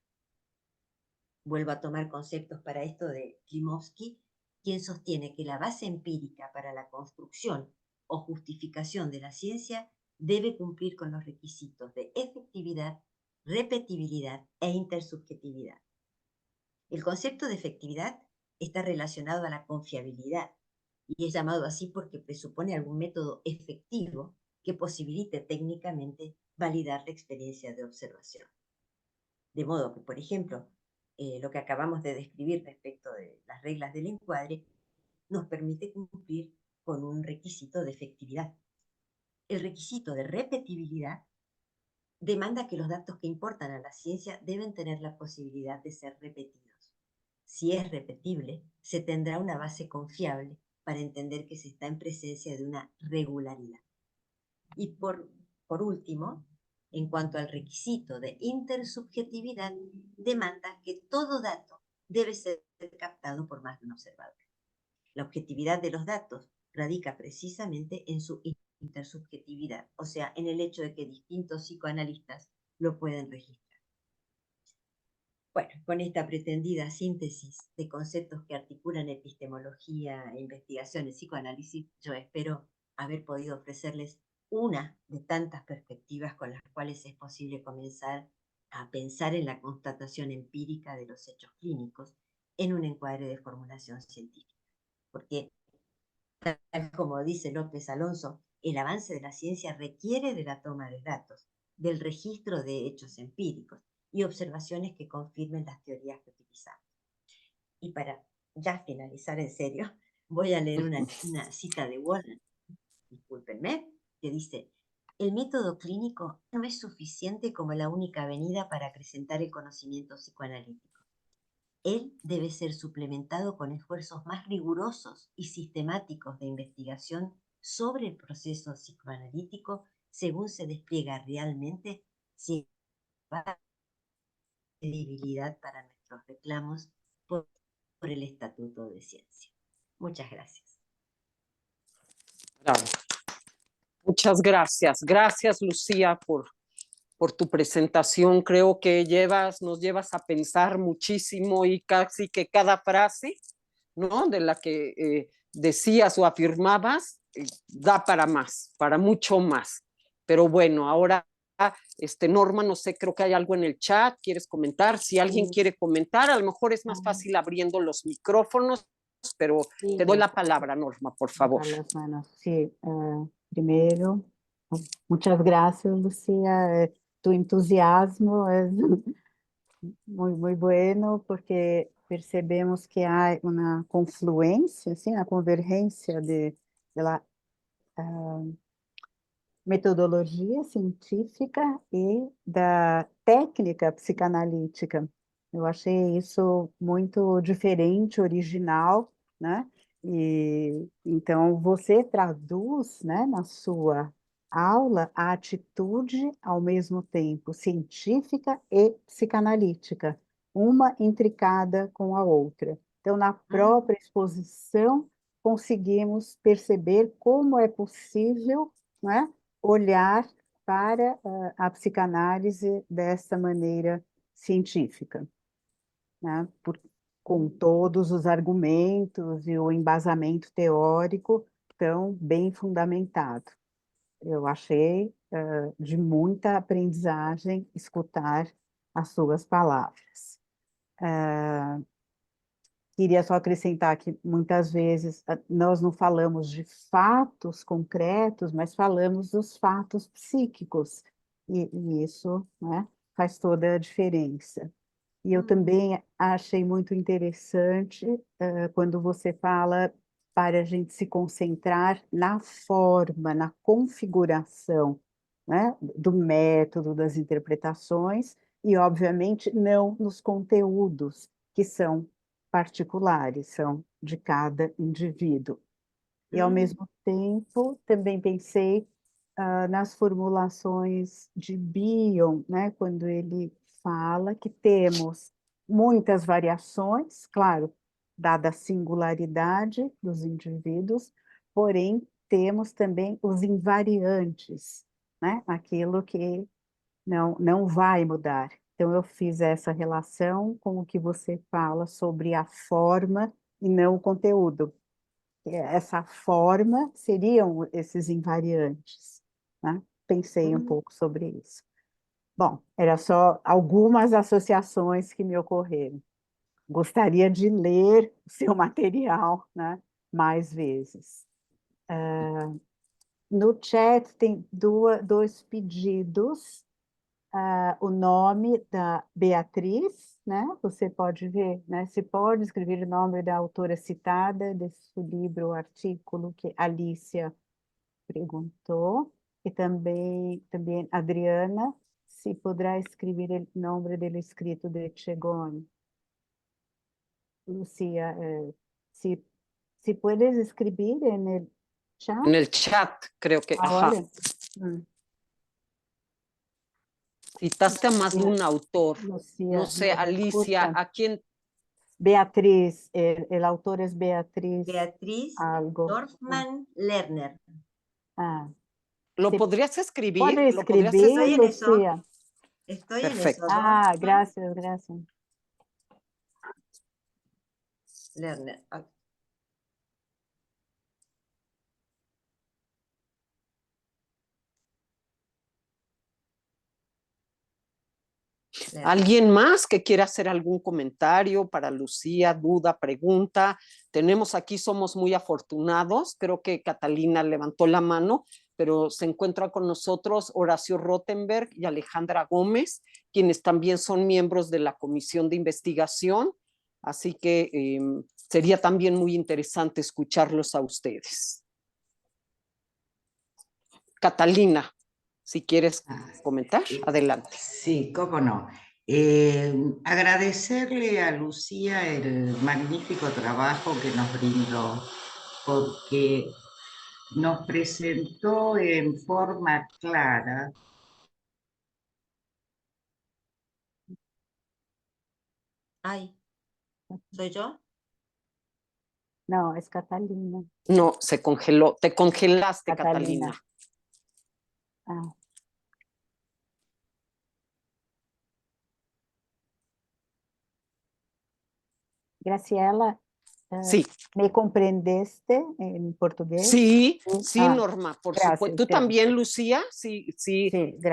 Vuelvo a tomar conceptos para esto de Klimovsky, quien sostiene que la base empírica para la construcción o justificación de la ciencia debe cumplir con los requisitos de efectividad, repetibilidad e intersubjetividad. El concepto de efectividad está relacionado a la confiabilidad y es llamado así porque presupone algún método efectivo que posibilite técnicamente validar la experiencia de observación. De modo que, por ejemplo, lo que acabamos de describir respecto de las reglas del encuadre nos permite cumplir con un requisito de efectividad. El requisito de repetibilidad demanda que los datos que importan a la ciencia deben tener la posibilidad de ser repetidos. Si es repetible, se tendrá una base confiable para entender que se está en presencia de una regularidad. Y por último, en cuanto al requisito de intersubjetividad, demanda que todo dato debe ser captado por más de un observador. La objetividad de los datos radica precisamente en su intersubjetividad, o sea, en el hecho de que distintos psicoanalistas lo pueden registrar. Bueno, con esta pretendida síntesis de conceptos que articulan epistemología e investigación en psicoanálisis, yo espero haber podido ofrecerles una de tantas perspectivas con las cuales es posible comenzar a pensar en la constatación empírica de los hechos clínicos en un encuadre de formulación científica. Porque, tal como dice López Alonso, el avance de la ciencia requiere de la toma de datos, del registro de hechos empíricos y observaciones que confirmen las teorías que utilizamos. Y para ya finalizar en serio, voy a leer una cita de Warren, discúlpenme, que dice: el método clínico no es suficiente como la única avenida para acrecentar el conocimiento psicoanalítico. Él debe ser suplementado con esfuerzos más rigurosos y sistemáticos de investigación sobre el proceso psicoanalítico según se despliega realmente, sin credibilidad para nuestros reclamos por el Estatuto de Ciencia. Muchas gracias. Bravo. Muchas gracias. Gracias, Lucía, por tu presentación. Creo que nos llevas a pensar muchísimo y casi que cada frase, ¿no?, de la que decías o afirmabas, da para más, para mucho más. Pero bueno, ahora, Norma, no sé, creo que hay algo en el chat, ¿quieres comentar? Si alguien quiere comentar, a lo mejor es más fácil abriendo los micrófonos, pero Sí, te doy la palabra, Norma, por favor. las manos. Sí, primero, muchas gracias, Lucía. Tu entusiasmo es muy bueno porque percebemos que há uma confluência, assim, a convergência da metodologia científica e da técnica psicanalítica. Eu achei isso muito diferente, original, né? E então você traduz, né, na sua aula a atitude ao mesmo tempo científica e psicanalítica, uma intricada com a outra. Então, na própria exposição, conseguimos perceber como é possível, né, olhar para a psicanálise dessa maneira científica, né? Com todos os argumentos e o embasamento teórico tão bem fundamentado. Eu achei de muita aprendizagem escutar as suas palavras. Queria só acrescentar que muitas vezes nós não falamos de fatos concretos, mas falamos dos fatos psíquicos, e isso, né, faz toda a diferença. E eu também achei muito interessante quando você fala para a gente se concentrar na forma, na configuração, né, do método, das interpretações, e, obviamente, não nos conteúdos, que são particulares, são de cada indivíduo. E, ao mesmo tempo, também pensei nas formulações de Bion, né, quando ele fala que temos muitas variações, claro, dada a singularidade dos indivíduos, porém temos também os invariantes, né, aquilo que não vai mudar. Então, eu fiz essa relação com o que você fala sobre a forma e não o conteúdo. Essa forma seriam esses invariantes, né? Pensei um pouco sobre isso. Bom, era só algumas associações que me ocorreram. Gostaria de ler o seu material, né, mais vezes. No chat tem dois pedidos. O nome da Beatriz, né? Você pode ver, né? Se pode escrever o nome da autora citada desse livro, o artigo que Alicia perguntou, e também Adriana, se poderá escrever o nome do escrito de Chegón. Lucía, si puedes escribir en el chat. En el chat, creo que, Ahora. ajá. Citaste a más de un autor. Lucía, No sé, Alicia, disculpa. ¿a quién? Beatriz, el autor es Beatriz. Beatriz Algo. Dorfman Lerner. ¿Lo ¿Se podrías escribir? puede ¿Lo podrías escribir, Estoy en eso. Lucía? Estoy en Perfecto. eso. Dorfman Gracias, gracias. Lerner. ¿Alguien más que quiera hacer algún comentario para Lucía, duda, pregunta? Tenemos aquí, somos muy afortunados. Creo que Catalina levantó la mano, pero se encuentra con nosotros Horacio Rottenberg y Alejandra Gómez, quienes también son miembros de la Comisión de Investigación. Así que sería también muy interesante escucharlos a ustedes. Catalina, si quieres comentar, adelante. Sí, cómo no. Agradecerle a Lucía el magnífico trabajo que nos brindó, porque nos presentó en forma clara. Ay, ¿soy yo? No, es Catalina. No, se congeló. Te congelaste, Catalina. Graciela, Sí. ¿me comprendiste en portugués? Sí, sí, Norma, por supuesto. ¿Tú también, Lucía? Sí,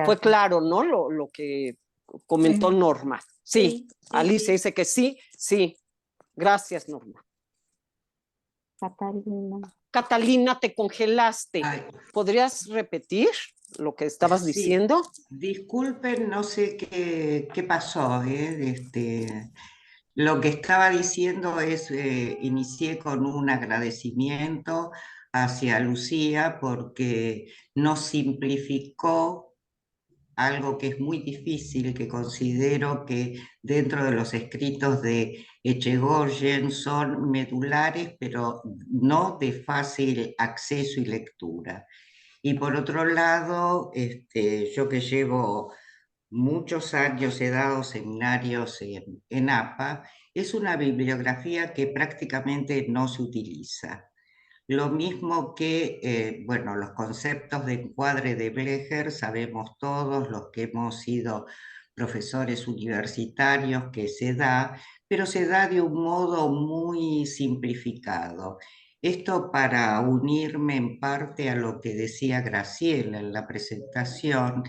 fue claro, ¿no? Lo que comentó Norma. Sí, Alicia dice que sí, sí. Gracias, Norma. Catalina. Catalina, te congelaste. ¿Podrías repetir lo que estabas diciendo? Disculpen, no sé qué pasó. Lo que estaba diciendo es, inicié con un agradecimiento hacia Lucía porque nos simplificó algo que es muy difícil, que considero que dentro de los escritos de Echegoryen son medulares, pero no de fácil acceso y lectura. Y por otro lado, yo que llevo muchos años, he dado seminarios en APA, es una bibliografía que prácticamente no se utiliza. Lo mismo que, bueno, los conceptos de encuadre de Blecher, sabemos todos los que hemos sido profesores universitarios que se da, pero se da de un modo muy simplificado. Esto para unirme en parte a lo que decía Graciela en la presentación,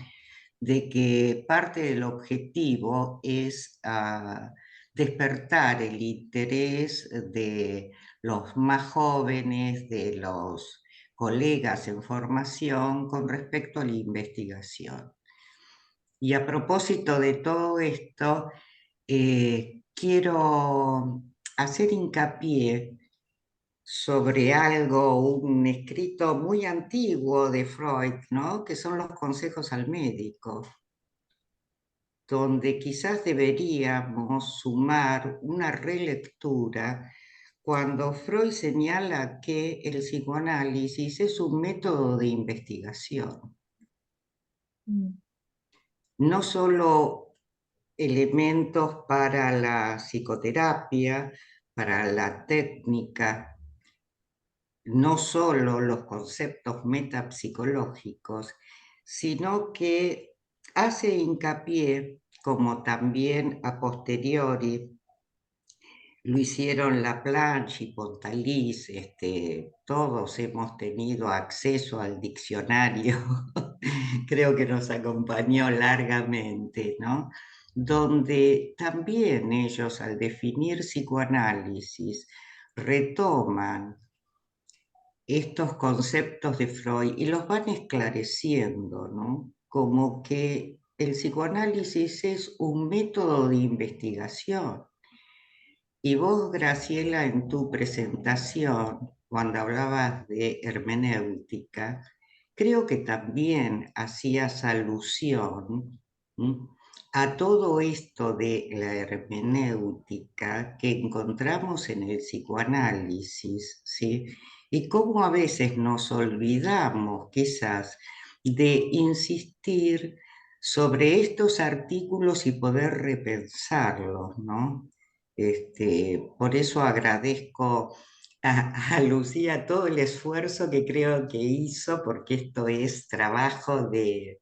de que parte del objetivo es despertar el interés de los más jóvenes, de los colegas en formación con respecto a la investigación. Y a propósito de todo esto, quiero hacer hincapié sobre algo, un escrito muy antiguo de Freud, ¿no? Que son los consejos al médico, donde quizás deberíamos sumar una relectura cuando Freud señala que el psicoanálisis es un método de investigación. No solo elementos para la psicoterapia, para la técnica, no solo los conceptos metapsicológicos, sino que hace hincapié, como también a posteriori lo hicieron Laplanche y Pontalis, todos hemos tenido acceso al diccionario, creo que nos acompañó largamente, ¿no? Donde también ellos al definir psicoanálisis retoman estos conceptos de Freud y los van esclareciendo, ¿no? Como que el psicoanálisis es un método de investigación. Y vos, Graciela, en tu presentación, cuando hablabas de hermenéutica, creo que también hacías alusión a todo esto de la hermenéutica que encontramos en el psicoanálisis, ¿sí? Y cómo a veces nos olvidamos quizás de insistir sobre estos artículos y poder repensarlos, ¿no? Por eso agradezco a Lucía todo el esfuerzo que creo que hizo, porque esto es trabajo de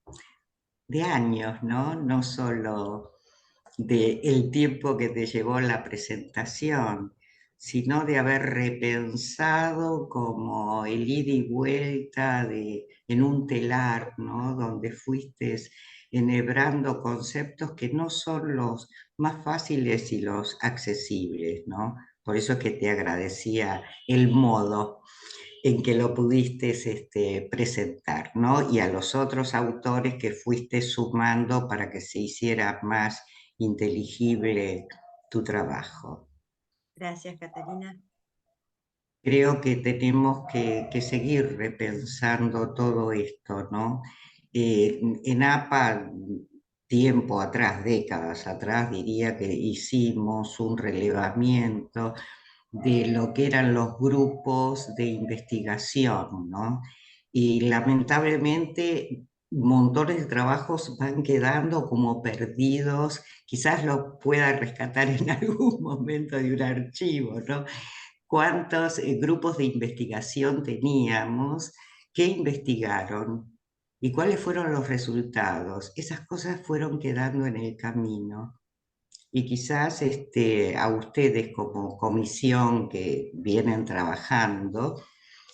años, ¿no? No solo del tiempo que te llevó la presentación, sino de haber repensado como el ida y vuelta en un telar, ¿no? Donde fuiste enhebrando conceptos que no son los más fáciles y los accesibles, ¿no? Por eso es que te agradecía el modo en que lo pudiste presentar, ¿no? Y a los otros autores que fuiste sumando para que se hiciera más inteligible tu trabajo. Gracias, Catalina. Creo que tenemos que seguir repensando todo esto, ¿no? En APA, tiempo atrás, décadas atrás, diría que hicimos un relevamiento de lo que eran los grupos de investigación, ¿no? Y lamentablemente montones de trabajos van quedando como perdidos, quizás los pueda rescatar en algún momento de un archivo, ¿no? ¿Cuántos grupos de investigación teníamos? ¿Qué investigaron? ¿Y cuáles fueron los resultados? Esas cosas fueron quedando en el camino. Y quizás a ustedes como comisión que vienen trabajando,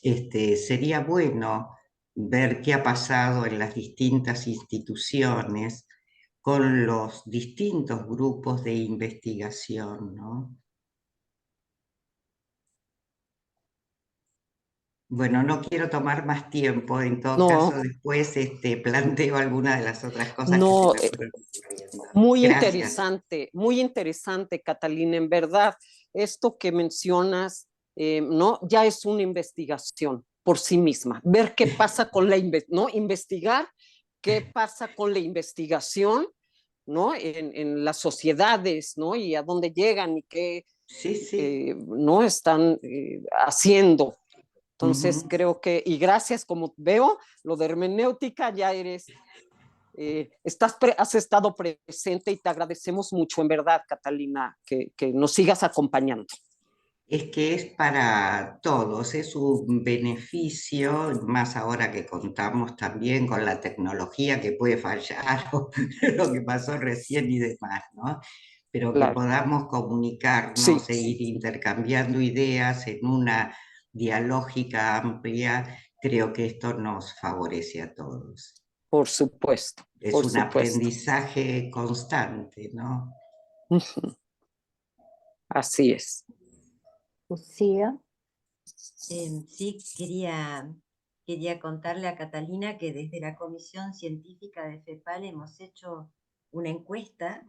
sería bueno ver qué ha pasado en las distintas instituciones con los distintos grupos de investigación, ¿no? Bueno, no quiero tomar más tiempo, en todo caso No, después planteo algunas de las otras cosas que se no, me fueron ocurriendo. Gracias. muy interesante, Catalina, en verdad, esto que mencionas, ¿no? Ya es una investigación por sí misma, ver qué pasa con ¿no? Investigar qué pasa con la investigación, ¿no? En las sociedades, ¿no? Y a dónde llegan y qué Sí, sí. no están haciendo. Entonces Ujú. creo que, y gracias, como veo, lo de hermenéutica ya has estado presente y te agradecemos mucho, en verdad, Catalina, que nos sigas acompañando. Es que es para todos, es un beneficio, más ahora que contamos también con la tecnología que puede fallar, o lo que pasó recién y demás, ¿no? Pero que Claro, podamos comunicarnos sí, e ir intercambiando ideas en una dialógica amplia, creo que esto nos favorece a todos. por supuesto, Es por un supuesto. aprendizaje constante, ¿no? Ujú, así es. Lucía, Sí, quería contarle a Catalina que desde la Comisión Científica de FEPAL hemos hecho una encuesta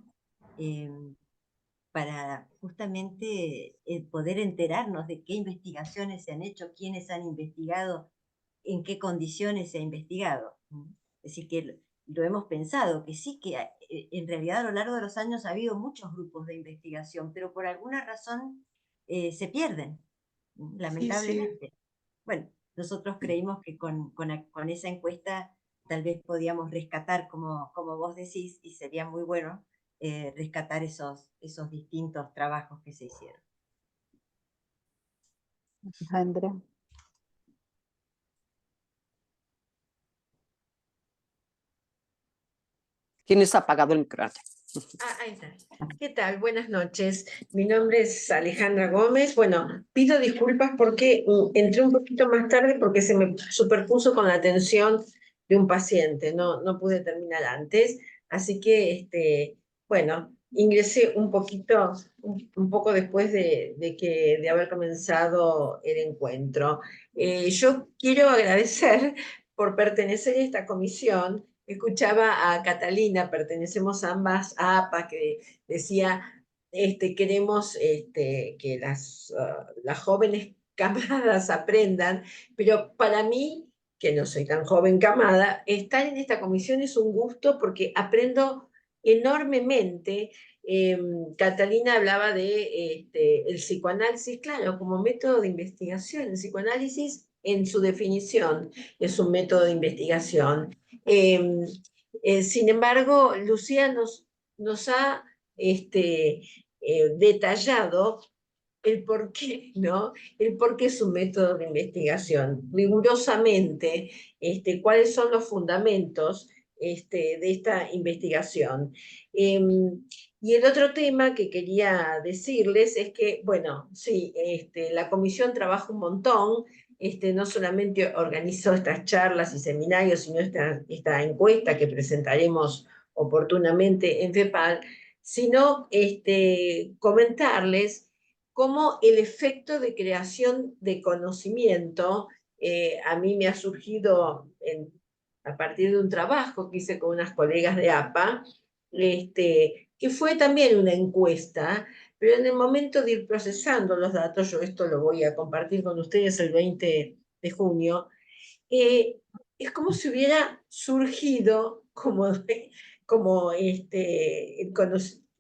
para justamente poder enterarnos de qué investigaciones se han hecho, quiénes han investigado, en qué condiciones se ha investigado. Es decir, que lo hemos pensado, que sí, que en realidad a lo largo de los años ha habido muchos grupos de investigación, pero por alguna razón se pierden, Sí, sí. lamentablemente. Bueno, nosotros creímos que con esa encuesta tal vez podíamos rescatar, como vos decís, y sería muy bueno rescatar esos distintos trabajos que se hicieron. Alejandra. ¿Tienes apagado el micrófono? Ahí está. ¿Qué tal? Buenas noches. Mi nombre es Alejandra Gómez. Bueno, pido disculpas porque entré un poquito más tarde porque se me superpuso con la atención de un paciente. No pude terminar antes. Así que, bueno, ingresé un poquito, un poco después de haber comenzado el encuentro. Yo quiero agradecer por pertenecer a esta comisión. Escuchaba a Catalina, pertenecemos ambas a APA, que decía, queremos que las jóvenes camadas aprendan, pero para mí, que no soy tan joven camada, estar en esta comisión es un gusto porque aprendo enormemente. Catalina hablaba de el psicoanálisis, claro, como método de investigación. El psicoanálisis, en su definición, es un método de investigación. Sin embargo, Lucía nos ha detallado el por qué, ¿no? El por qué es un método de investigación, rigurosamente, cuáles son los fundamentos de esta investigación. Y el otro tema que quería decirles es que, bueno, sí, la comisión trabaja un montón, no solamente organizó estas charlas y seminarios, sino esta encuesta que presentaremos oportunamente en FEPAL, sino comentarles cómo el efecto de creación de conocimiento a mí me ha surgido a partir de un trabajo que hice con unas colegas de APA, que fue también una encuesta, pero en el momento de ir procesando los datos, yo esto lo voy a compartir con ustedes el 20 de junio, es como si hubiera surgido como el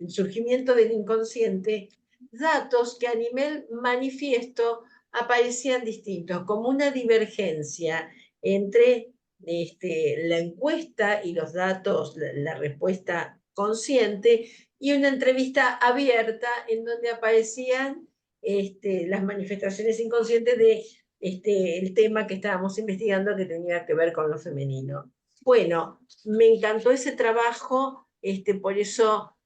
surgimiento del inconsciente, datos que a nivel manifiesto aparecían distintos, como una divergencia entre la encuesta y los datos, la respuesta consciente, y una entrevista abierta en donde aparecían las manifestaciones inconscientes de el tema que estábamos investigando que tenía que ver con lo femenino. Bueno, me encantó ese trabajo, por eso,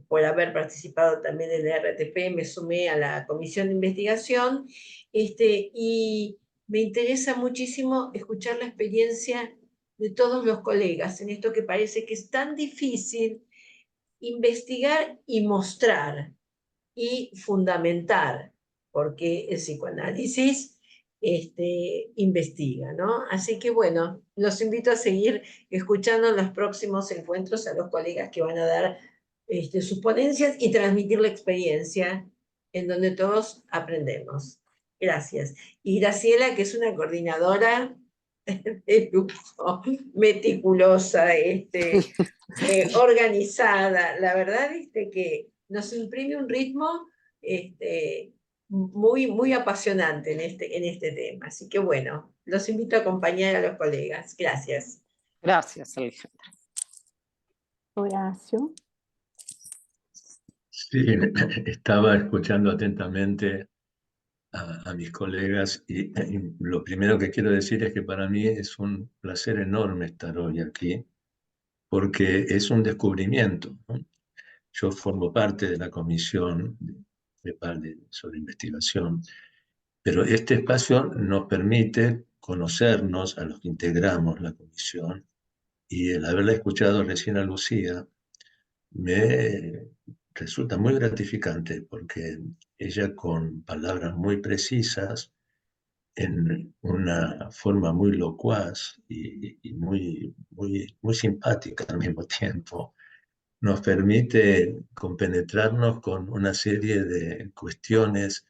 por haber participado también en el RTP, me sumé a la comisión de investigación, y me interesa muchísimo escuchar la experiencia de todos los colegas en esto que parece que es tan difícil investigar y mostrar y fundamentar, porque el psicoanálisis investiga, ¿no? Así que bueno, los invito a seguir escuchando en los próximos encuentros a los colegas que van a dar sus ponencias y transmitir la experiencia en donde todos aprendemos. Gracias. Y Graciela, que es una coordinadora de lujo, meticulosa, organizada. La verdad que nos imprime un ritmo muy, muy apasionante en este tema. Así que bueno, los invito a acompañar a los colegas. Gracias. Gracias, Alejandra. Horacio. Sí, estaba escuchando atentamente a mis colegas y lo primero que quiero decir es que para mí es un placer enorme estar hoy aquí porque es un descubrimiento, ¿no? Yo formo parte de la comisión sobre investigación, pero este espacio nos permite conocernos a los que integramos la comisión y el haberla escuchado recién a Lucía me resulta muy gratificante porque ella con palabras muy precisas, en una forma muy locuaz y muy simpática al mismo tiempo, nos permite compenetrarnos con una serie de cuestiones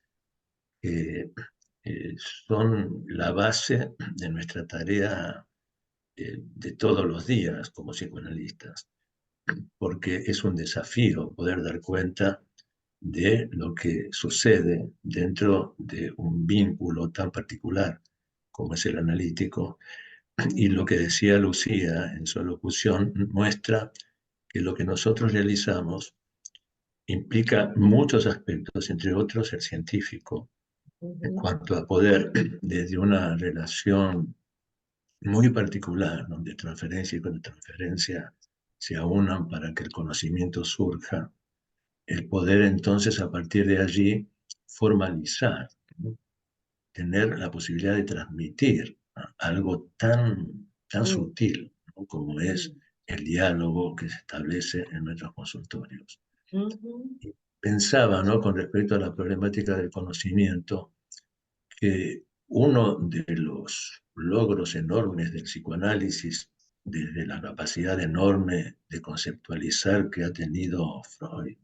que son la base de nuestra tarea de todos los días como psicoanalistas, porque es un desafío poder dar cuenta de lo que sucede dentro de un vínculo tan particular como es el analítico. Y lo que decía Lucía en su alocución muestra que lo que nosotros realizamos implica muchos aspectos, entre otros el científico, en cuanto a poder, desde una relación muy particular, donde transferencia y contratransferencia se aunan para que el conocimiento surja, el poder entonces a partir de allí formalizar, ¿no? Tener la posibilidad de transmitir algo tan sutil, ¿no? Como es el diálogo que se establece en nuestros consultorios. Y pensaba, ¿no? Con respecto a la problemática del conocimiento, que uno de los logros enormes del psicoanálisis, desde la capacidad enorme de conceptualizar que ha tenido Freud,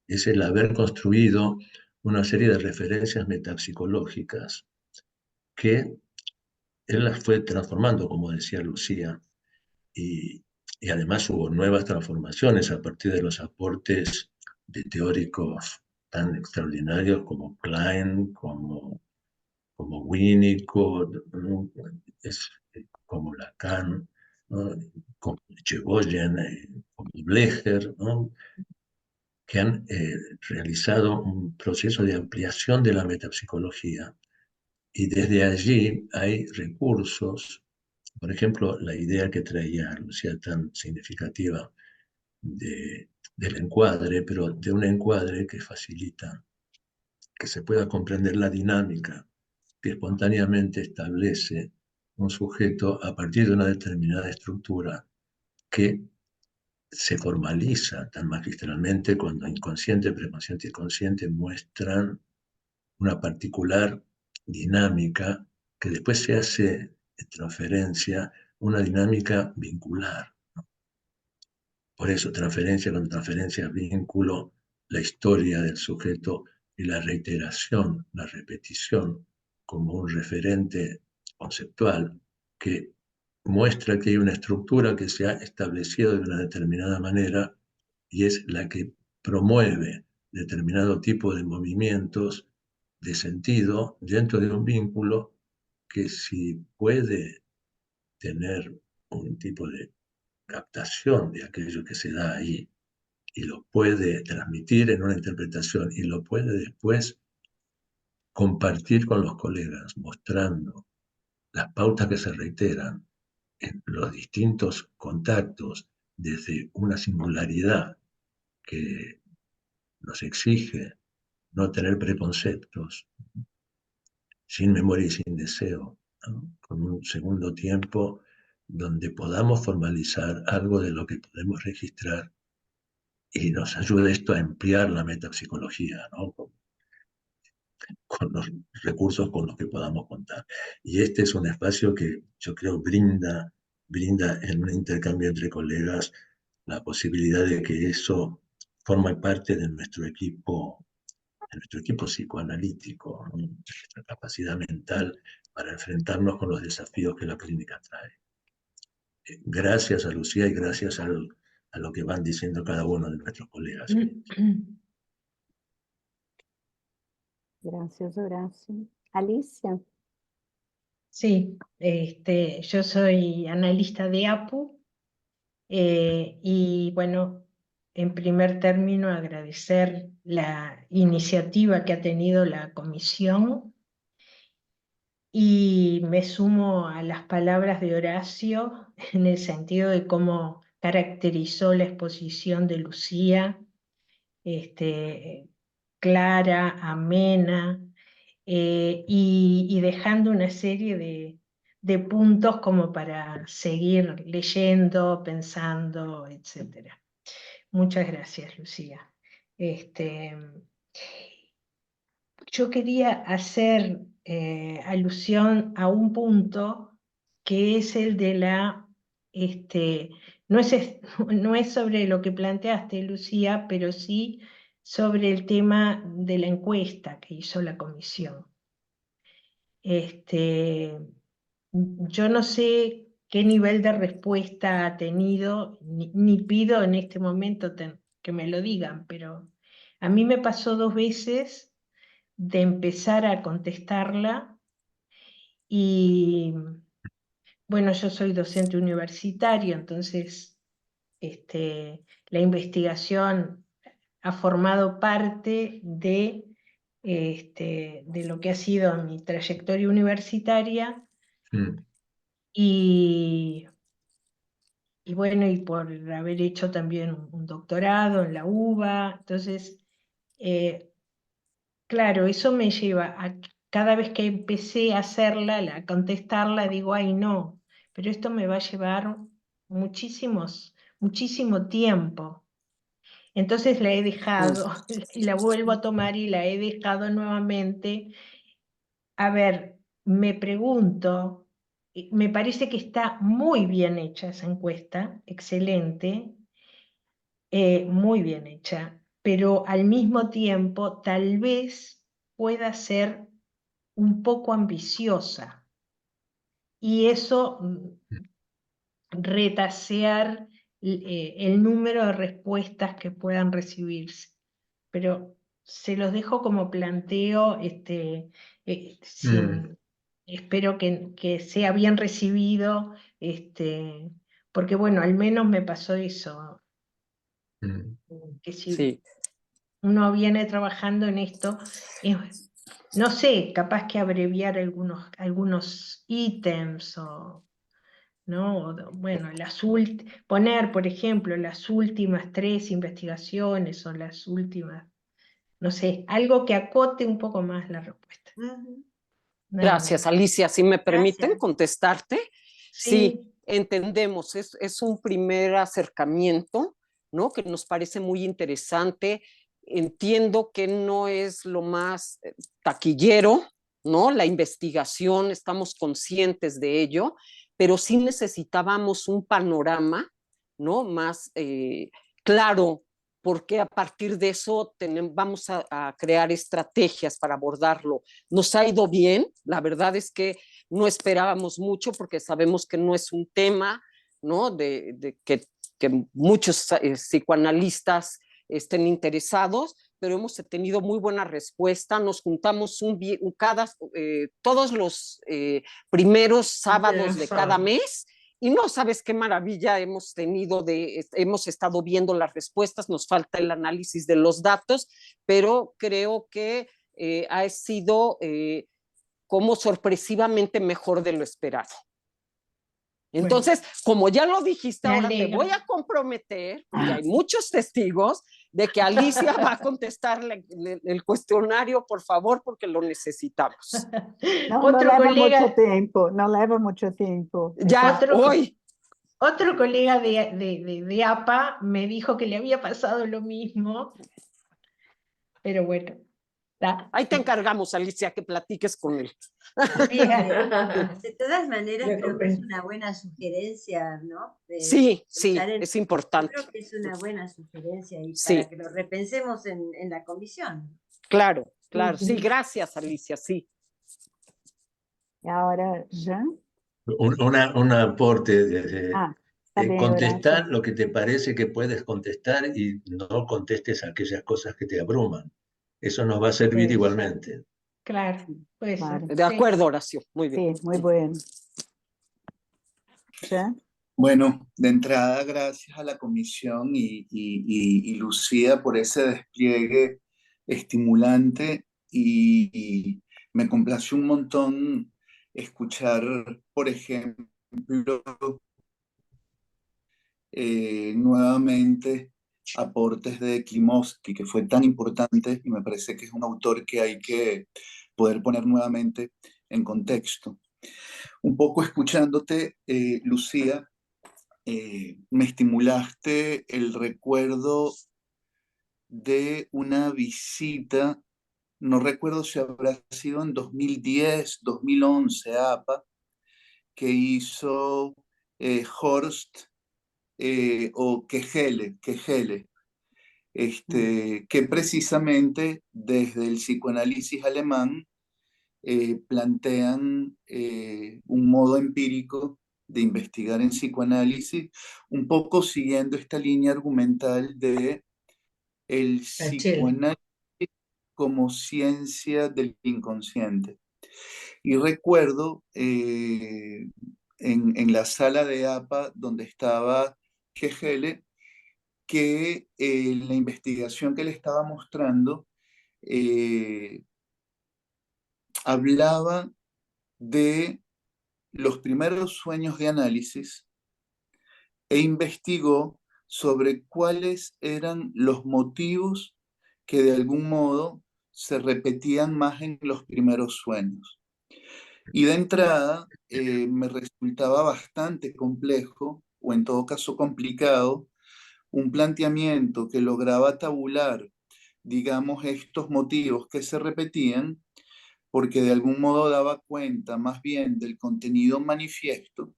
es el haber construido una serie de referencias metapsicológicas que él las fue transformando, como decía Lucía, y, y además hubo nuevas transformaciones a partir de los aportes de teóricos tan extraordinarios como Klein, como Winnicott, ¿no? Como Lacan, ¿no? Como Chegoyen, como Blecher, ¿no? Que han realizado un proceso de ampliación de la metapsicología. Y desde allí hay recursos, por ejemplo, la idea que traía Lucía tan significativa del encuadre, pero de un encuadre que facilita que se pueda comprender la dinámica que espontáneamente establece un sujeto a partir de una determinada estructura que se formaliza tan magistralmente cuando inconsciente, preconsciente y consciente muestran una particular dinámica que después se hace en transferencia, una dinámica vincular. Por eso, transferencia con transferencia, vínculo, la historia del sujeto y la reiteración, la repetición, como un referente conceptual que muestra que hay una estructura que se ha establecido de una determinada manera y es la que promueve determinado tipo de movimientos de sentido dentro de un vínculo que si puede tener un tipo de captación de aquello que se da ahí y lo puede transmitir en una interpretación y lo puede después compartir con los colegas, mostrando las pautas que se reiteran en los distintos contactos desde una singularidad que nos exige no tener preconceptos, sin memoria y sin deseo, ¿no? Con un segundo tiempo donde podamos formalizar algo de lo que podemos registrar y nos ayuda esto a ampliar la metapsicología, ¿no? Con los recursos con los que podamos contar. Y este es un espacio que yo creo brinda en un intercambio entre colegas la posibilidad de que eso forme parte de nuestro equipo psicoanalítico, ¿no? Nuestra capacidad mental para enfrentarnos con los desafíos que la clínica trae. Gracias a Lucía y gracias a lo que van diciendo cada uno de nuestros colegas. Gracias, Horacio. Alicia. Sí, yo soy analista de APU y bueno, en primer término agradecer la iniciativa que ha tenido la comisión y me sumo a las palabras de Horacio en el sentido de cómo caracterizó la exposición de Lucía, clara, amena, y dejando una serie de puntos como para seguir leyendo, pensando, etc. Muchas gracias, Lucía. Yo quería hacer alusión a un punto que es el de la... no es sobre lo que planteaste, Lucía, pero sí sobre el tema de la encuesta que hizo la comisión. Yo no sé qué nivel de respuesta ha tenido, ni pido en este momento que me lo digan, pero a mí me pasó 2 veces de empezar a contestarla y, bueno, yo soy docente universitario, entonces la investigación ha formado parte de lo que ha sido mi trayectoria universitaria y bueno, y por haber hecho también un doctorado en la UBA, entonces, claro, eso me lleva a cada vez que empecé a hacerla, a contestarla, digo, ay no, pero esto me va a llevar muchísimo tiempo. Entonces la he dejado y la vuelvo a tomar y la he dejado nuevamente. A ver, me pregunto, me parece que está muy bien hecha esa encuesta, excelente, muy bien hecha, pero al mismo tiempo tal vez pueda ser un poco ambiciosa y eso retasear el número de respuestas que puedan recibirse. Pero se los dejo como planteo, espero que sea bien recibido, porque bueno, al menos me pasó eso, que si Sí. uno viene trabajando en esto, no sé, capaz que abreviar algunos ítems o... ¿no? Bueno, poner, por ejemplo, las últimas 3 investigaciones o las últimas, no sé, algo que acote un poco más la respuesta. Nada Gracias, más. Alicia. Si me permiten Gracias. contestarte, sí, Sí, entendemos, es un primer acercamiento, ¿no? Que nos parece muy interesante. Entiendo que no es lo más taquillero, ¿no? La investigación, estamos conscientes de ello, pero sí necesitábamos un panorama, ¿no? Más claro, porque a partir de eso vamos a crear estrategias para abordarlo. Nos ha ido bien, la verdad es que no esperábamos mucho porque sabemos que no es un tema, ¿no? De que muchos psicoanalistas estén interesados, pero hemos tenido muy buena respuesta. Nos juntamos todos los primeros sábados de cada mes y no sabes qué maravilla hemos tenido, hemos estado viendo las respuestas, nos falta el análisis de los datos, pero creo que ha sido como sorpresivamente mejor de lo esperado. Entonces, bueno, como ya lo dijiste, ahora te voy a comprometer, porque hay muchos testigos, de que Alicia va a contestarle el cuestionario, por favor, porque lo necesitamos. No leva mucho tiempo, no leva mucho tiempo. Ya, hoy. Otro colega de APA me dijo que le había pasado lo mismo, pero bueno. Ahí te encargamos, Alicia, que platiques con él. De todas maneras, creo que es una buena sugerencia, ¿no? Sí, es importante. Yo creo que es una buena sugerencia y sí, para que lo repensemos en la comisión. Claro, sí, gracias, Alicia, sí. Y ahora, Jean. Un aporte. Ah, está bien, Contestar Horacio. lo que te parece que puedes contestar y no contestes aquellas cosas que te abruman. Eso nos va a servir Sí, igualmente. Claro, eso, claro. De sí. acuerdo, Horacio, muy bien. Sí, muy bueno. Jean. Bueno, de entrada, gracias a la comisión y Lucía por ese despliegue estimulante y me complace un montón escuchar, por ejemplo, nuevamente aportes de Klimovsky, que fue tan importante y me parece que es un autor que hay que poder poner nuevamente en contexto. Un poco escuchándote, Lucía, me estimulaste el recuerdo de una visita, no recuerdo si habrá sido en 2010, 2011 a APA, que hizo Horst o Kehele, que precisamente desde el psicoanálisis alemán plantean un modo empírico de investigar en psicoanálisis, un poco siguiendo esta línea argumental de el Tachel. psicoanálisis como ciencia del inconsciente. Y recuerdo en la sala de APA donde estaba Kehele, que la investigación que le estaba mostrando hablaba de los primeros sueños de análisis e investigó sobre cuáles eran los motivos que de algún modo se repetían más en los primeros sueños. Y de entrada me resultaba bastante complejo, o en todo caso complicado, un planteamiento que lograba tabular, digamos, estos motivos que se repetían, porque de algún modo daba cuenta más bien del contenido manifiesto,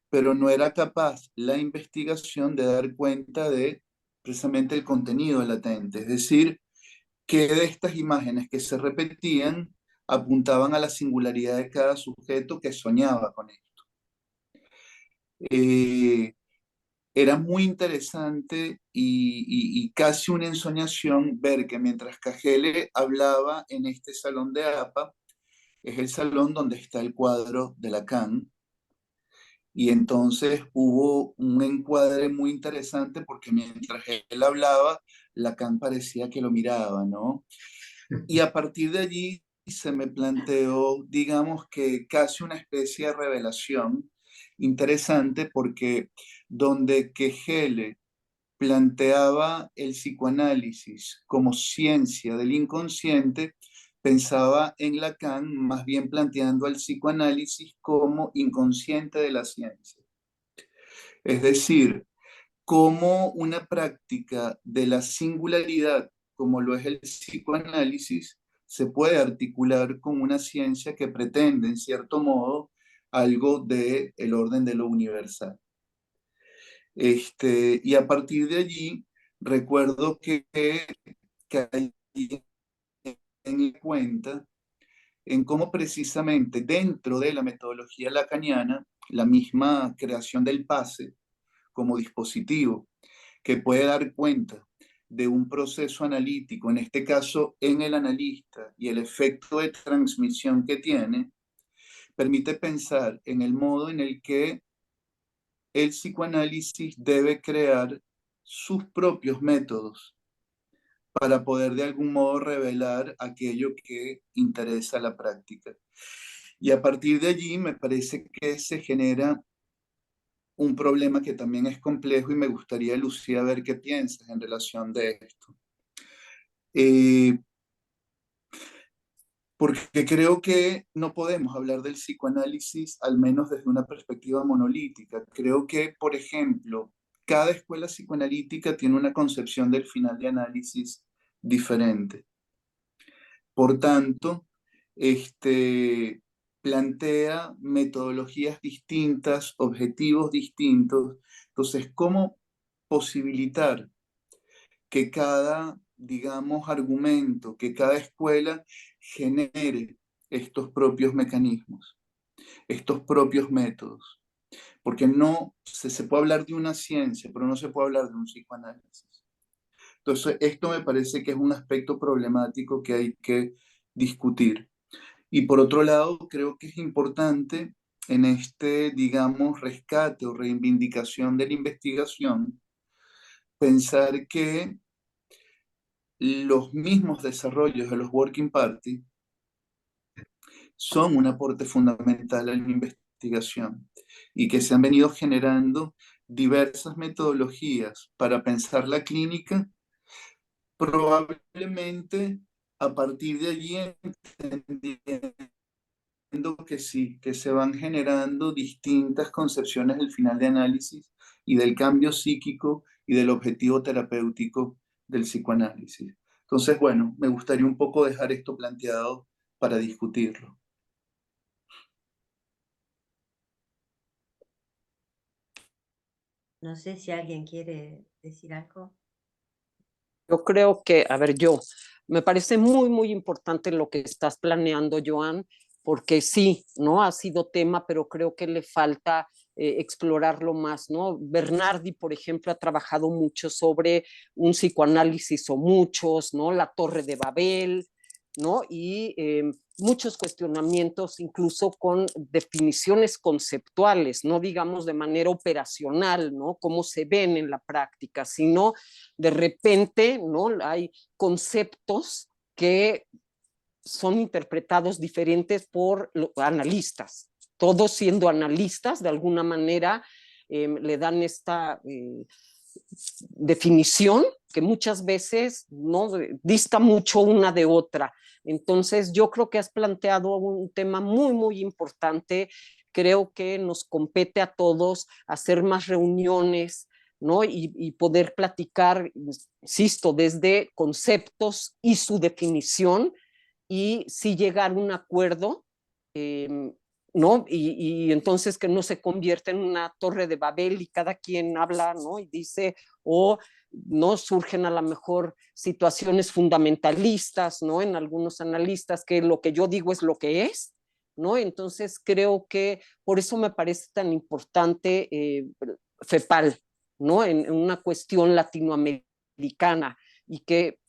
pero no era capaz la investigación de dar cuenta de precisamente el contenido latente, es decir, que de estas imágenes que se repetían apuntaban a la singularidad de cada sujeto que soñaba con esto. Era muy interesante y casi una ensoñación ver que mientras Cajele hablaba en este salón de APA, es el salón donde está el cuadro de Lacan, y entonces hubo un encuadre muy interesante porque mientras él hablaba, Lacan parecía que lo miraba, ¿no? Y a partir de allí se me planteó, digamos que casi una especie de revelación interesante porque donde Kehele planteaba el psicoanálisis como ciencia del inconsciente, pensaba en Lacan más bien planteando al psicoanálisis como inconsciente de la ciencia. Es decir, como una práctica de la singularidad, como lo es el psicoanálisis, se puede articular con una ciencia que pretende, en cierto modo, algo del orden de lo universal. Y a partir de allí, recuerdo que caí en cuenta en cómo precisamente dentro de la metodología lacaniana, la misma creación del pase como dispositivo que puede dar cuenta de un proceso analítico, en este caso en el analista, y el efecto de transmisión que tiene, permite pensar en el modo en el que el psicoanálisis debe crear sus propios métodos para poder de algún modo revelar aquello que interesa a la práctica. Y a partir de allí me parece que se genera un problema que también es complejo y me gustaría, Lucía, ver qué piensas en relación de esto. Porque creo que no podemos hablar del psicoanálisis al menos desde una perspectiva monolítica. Creo que, por ejemplo, cada escuela psicoanalítica tiene una concepción del final de análisis diferente. Por tanto, plantea metodologías distintas, objetivos distintos. Entonces, ¿cómo posibilitar que cada, digamos, argumento, que cada escuela genere estos propios mecanismos, estos propios métodos. Porque no se puede hablar de una ciencia, pero no se puede hablar de un psicoanálisis. Entonces, esto me parece que es un aspecto problemático que hay que discutir. Y por otro lado, creo que es importante en este, digamos, rescate o reivindicación de la investigación, pensar que los mismos desarrollos de los Working Party son un aporte fundamental a la investigación y que se han venido generando diversas metodologías para pensar la clínica, probablemente a partir de allí entendiendo que sí, que se van generando distintas concepciones del final de análisis y del cambio psíquico y del objetivo terapéutico del psicoanálisis. Entonces, bueno, me gustaría un poco dejar esto planteado para discutirlo. No sé si alguien quiere decir algo. Yo creo que, a ver, me parece muy, muy importante lo que estás planeando, Joan, porque sí, ¿no? Ha sido tema, pero creo que le falta explorarlo más, ¿no? Bernardi, por ejemplo, ha trabajado mucho sobre un psicoanálisis o muchos, ¿no? La Torre de Babel, ¿no? Y muchos cuestionamientos, incluso con definiciones conceptuales, no digamos de manera operacional, ¿no? Cómo se ven en la práctica, sino de repente, ¿no? Hay conceptos que son interpretados diferentes por analistas, todos siendo analistas, de alguna manera le dan esta definición que muchas veces no dista mucho una de otra. Entonces, yo creo que has planteado un tema muy, muy importante. Creo que nos compete a todos hacer más reuniones, ¿no? Y poder platicar, insisto, desde conceptos y su definición, y sí llegar a un acuerdo, ¿no? Y entonces que no se convierta en una torre de Babel y cada quien habla, ¿no? Y dice, o no surgen a lo mejor situaciones fundamentalistas, ¿no? En algunos analistas, que lo que yo digo es lo que es, ¿no? Entonces creo que por eso me parece tan importante FEPAL, ¿no? En una cuestión latinoamericana, y que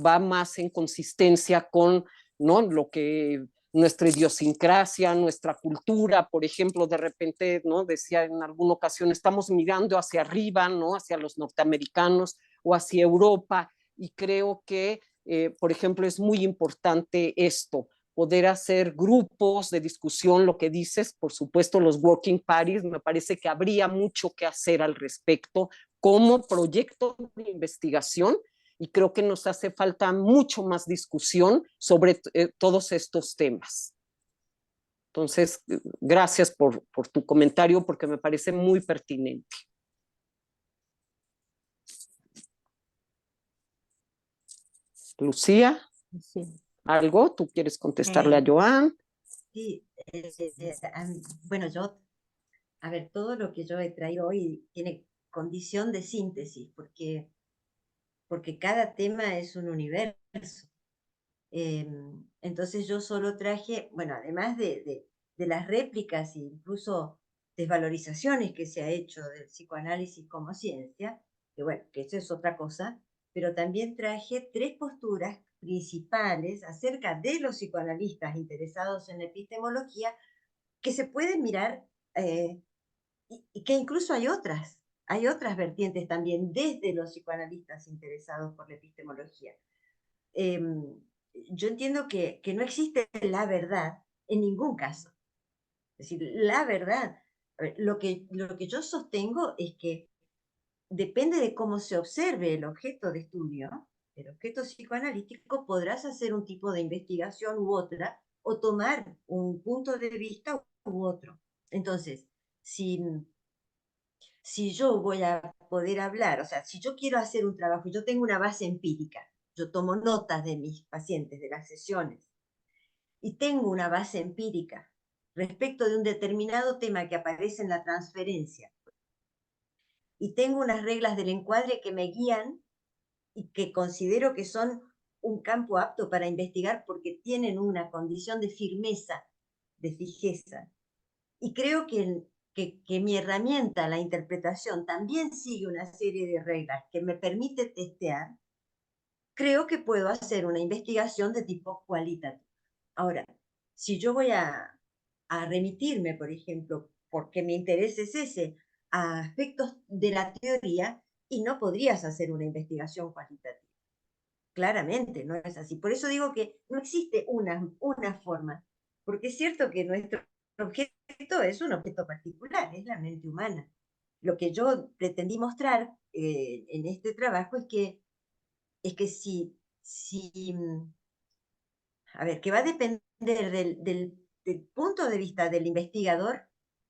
va más en consistencia con, ¿no? Lo que nuestra idiosincrasia, nuestra cultura, por ejemplo, de repente, ¿no? Decía en alguna ocasión, estamos mirando hacia arriba, ¿no? Hacia los norteamericanos o hacia Europa, y creo que, por ejemplo, es muy importante esto, poder hacer grupos de discusión, lo que dices, por supuesto, los working parties, me parece que habría mucho que hacer al respecto como proyecto de investigación, y creo que nos hace falta mucho más discusión sobre todos estos temas. Entonces, gracias por tu comentario, porque me parece muy pertinente. Lucía, Sí. ¿algo? ¿Tú quieres contestarle a Joan? Sí, bueno, a ver, todo lo que yo he traído hoy tiene condición de síntesis, porque cada tema es un universo. Entonces yo solo traje, bueno, además de las réplicas e incluso desvalorizaciones que se ha hecho del psicoanálisis como ciencia, que bueno, que eso es otra cosa, pero también traje 3 posturas principales acerca de los psicoanalistas interesados en la epistemología, que se pueden mirar, y que incluso hay otras vertientes también desde los psicoanalistas interesados por la epistemología. Yo entiendo que no existe la verdad en ningún caso. Es decir, la verdad, lo que yo sostengo es que depende de cómo se observe el objeto de estudio, el objeto psicoanalítico, podrás hacer un tipo de investigación u otra, o tomar un punto de vista u otro. Entonces, si yo voy a poder hablar, o sea, si yo quiero hacer un trabajo, yo tengo una base empírica, yo tomo notas de mis pacientes, de las sesiones, y tengo una base empírica respecto de un determinado tema que aparece en la transferencia, y tengo unas reglas del encuadre que me guían y que considero que son un campo apto para investigar porque tienen una condición de firmeza, de fijeza. Y creo que mi herramienta, la interpretación, también sigue una serie de reglas que me permite testear. Creo que puedo hacer una investigación de tipo cualitativo. Ahora, si yo voy a remitirme, por ejemplo, porque mi interés es ese, a aspectos de la teoría, y no podrías hacer una investigación cualitativa. Claramente, no es así. Por eso digo que no existe una forma, porque es cierto que nuestro objeto es un objeto particular, es la mente humana. Lo que yo pretendí mostrar en este trabajo es que a ver, que va a depender del punto de vista del investigador,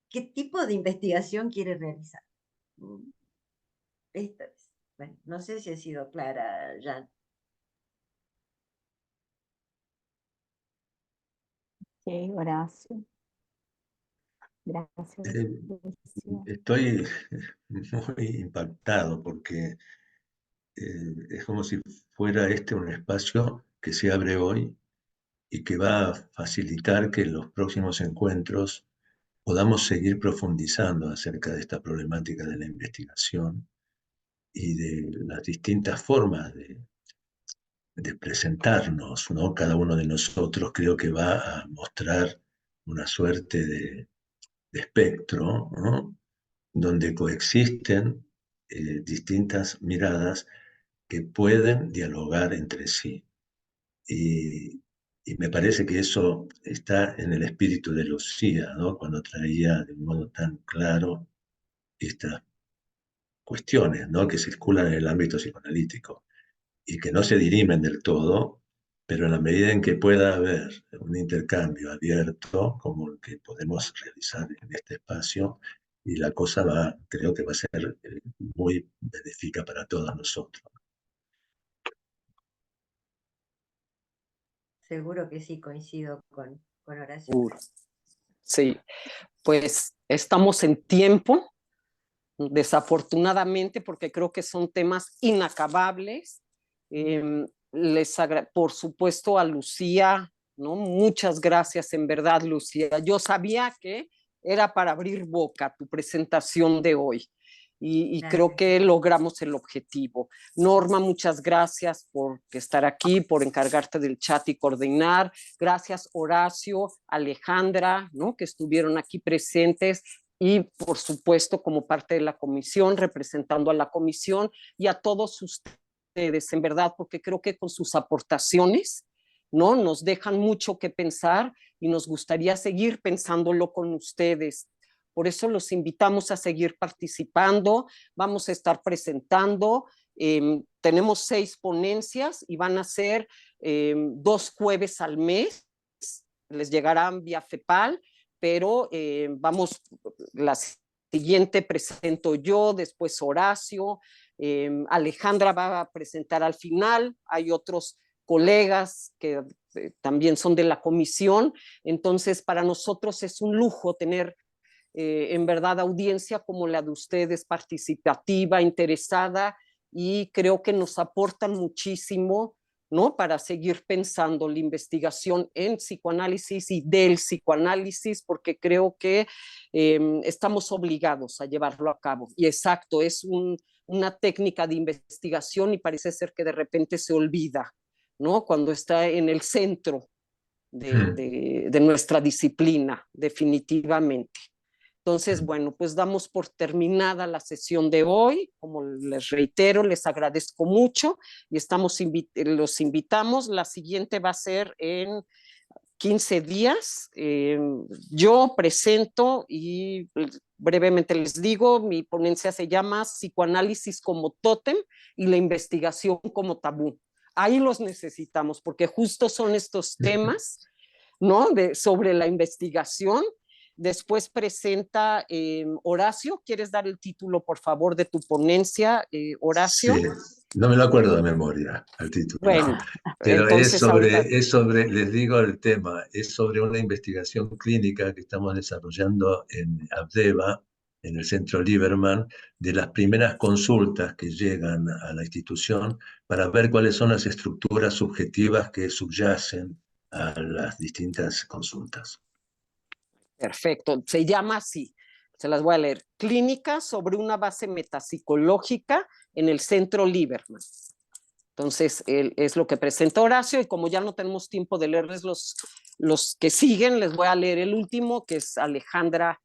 qué tipo de investigación quiere realizar. Esta vez. Bueno, no sé si he sido clara, Jan. Ok, Horacio. Gracias, Alicia. Estoy muy impactado porque es como si fuera este un espacio que se abre hoy y que va a facilitar que en los próximos encuentros podamos seguir profundizando acerca de esta problemática de la investigación y de las distintas formas de presentarnos, ¿no? Cada uno de nosotros creo que va a mostrar una suerte de espectro, ¿no? Donde coexisten distintas miradas que pueden dialogar entre sí. Y me parece que eso está en el espíritu de Lucía, ¿no? Cuando traía de un modo tan claro estas cuestiones, ¿no? Que circulan en el ámbito psicoanalítico y que no se dirimen del todo, pero en la medida en que pueda haber un intercambio abierto, como el que podemos realizar en este espacio, y la cosa creo que va a ser muy benéfica para todos nosotros. Seguro que sí, coincido con Horacio. Seguro. Sí, pues estamos en tiempo, desafortunadamente, porque creo que son temas inacabables. Por supuesto a Lucía, ¿no? Muchas gracias en verdad, Lucía. Yo sabía que era para abrir boca tu presentación de hoy y creo que logramos el objetivo. Norma, muchas gracias por estar aquí, por encargarte del chat y coordinar. Gracias, Horacio, Alejandra, ¿no? Que estuvieron aquí presentes y, por supuesto, como parte de la comisión, representando a la comisión y a todos ustedes, en verdad, porque creo que con sus aportaciones, ¿no? Nos dejan mucho que pensar y nos gustaría seguir pensándolo con ustedes. Por eso los invitamos a seguir participando. Vamos a estar presentando. Tenemos 6 ponencias y van a ser 2 jueves al mes. Les llegarán vía FEPAL, pero la siguiente presento yo, después Horacio. Alejandra va a presentar al final. Hay otros colegas que también son de la comisión. Entonces, para nosotros es un lujo tener en verdad audiencia como la de ustedes, participativa, interesada, y creo que nos aportan muchísimo, ¿no? Para seguir pensando la investigación en psicoanálisis y del psicoanálisis, porque creo que estamos obligados a llevarlo a cabo. Y exacto, es una técnica de investigación y parece ser que de repente se olvida, ¿no? Cuando está en el centro de nuestra disciplina, definitivamente. Entonces, bueno, pues damos por terminada la sesión de hoy. Como les reitero, les agradezco mucho y los invitamos. La siguiente va a ser en 15 días. Yo presento y brevemente les digo, mi ponencia se llama Psicoanálisis como tótem y la investigación como tabú. Ahí los necesitamos porque justo son estos temas, ¿no? Sobre la investigación. Después presenta Horacio. ¿Quieres dar el título, por favor, de tu ponencia, Horacio? Sí, no me lo acuerdo de memoria, el título. Bueno, pero entonces es sobre, les digo el tema, es sobre una investigación clínica que estamos desarrollando en Abdeva en el Centro Lieberman, de las primeras consultas que llegan a la institución para ver cuáles son las estructuras subjetivas que subyacen a las distintas consultas. Perfecto, se llama así, se las voy a leer. Clínica sobre una base metapsicológica en el Centro Lieberman. Entonces, es lo que presenta Horacio, y como ya no tenemos tiempo de leerles los que siguen, les voy a leer el último, que es Alejandra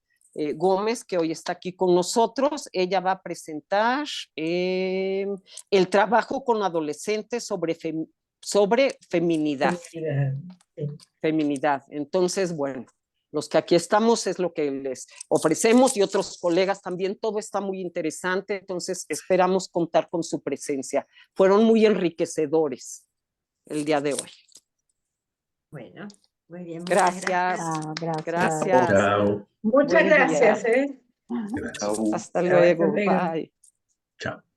Gómez, que hoy está aquí con nosotros. Ella va a presentar el trabajo con adolescentes sobre feminidad. Feminidad. Entonces, bueno, los que aquí estamos es lo que les ofrecemos, y otros colegas también. Todo está muy interesante, entonces esperamos contar con su presencia. Fueron muy enriquecedores el día de hoy. Bueno, muy bien. Gracias. Gracias. Chao. Muchas Buen día. gracias. Gracias. Hasta Chao, luego. hasta luego. Bye. Chao.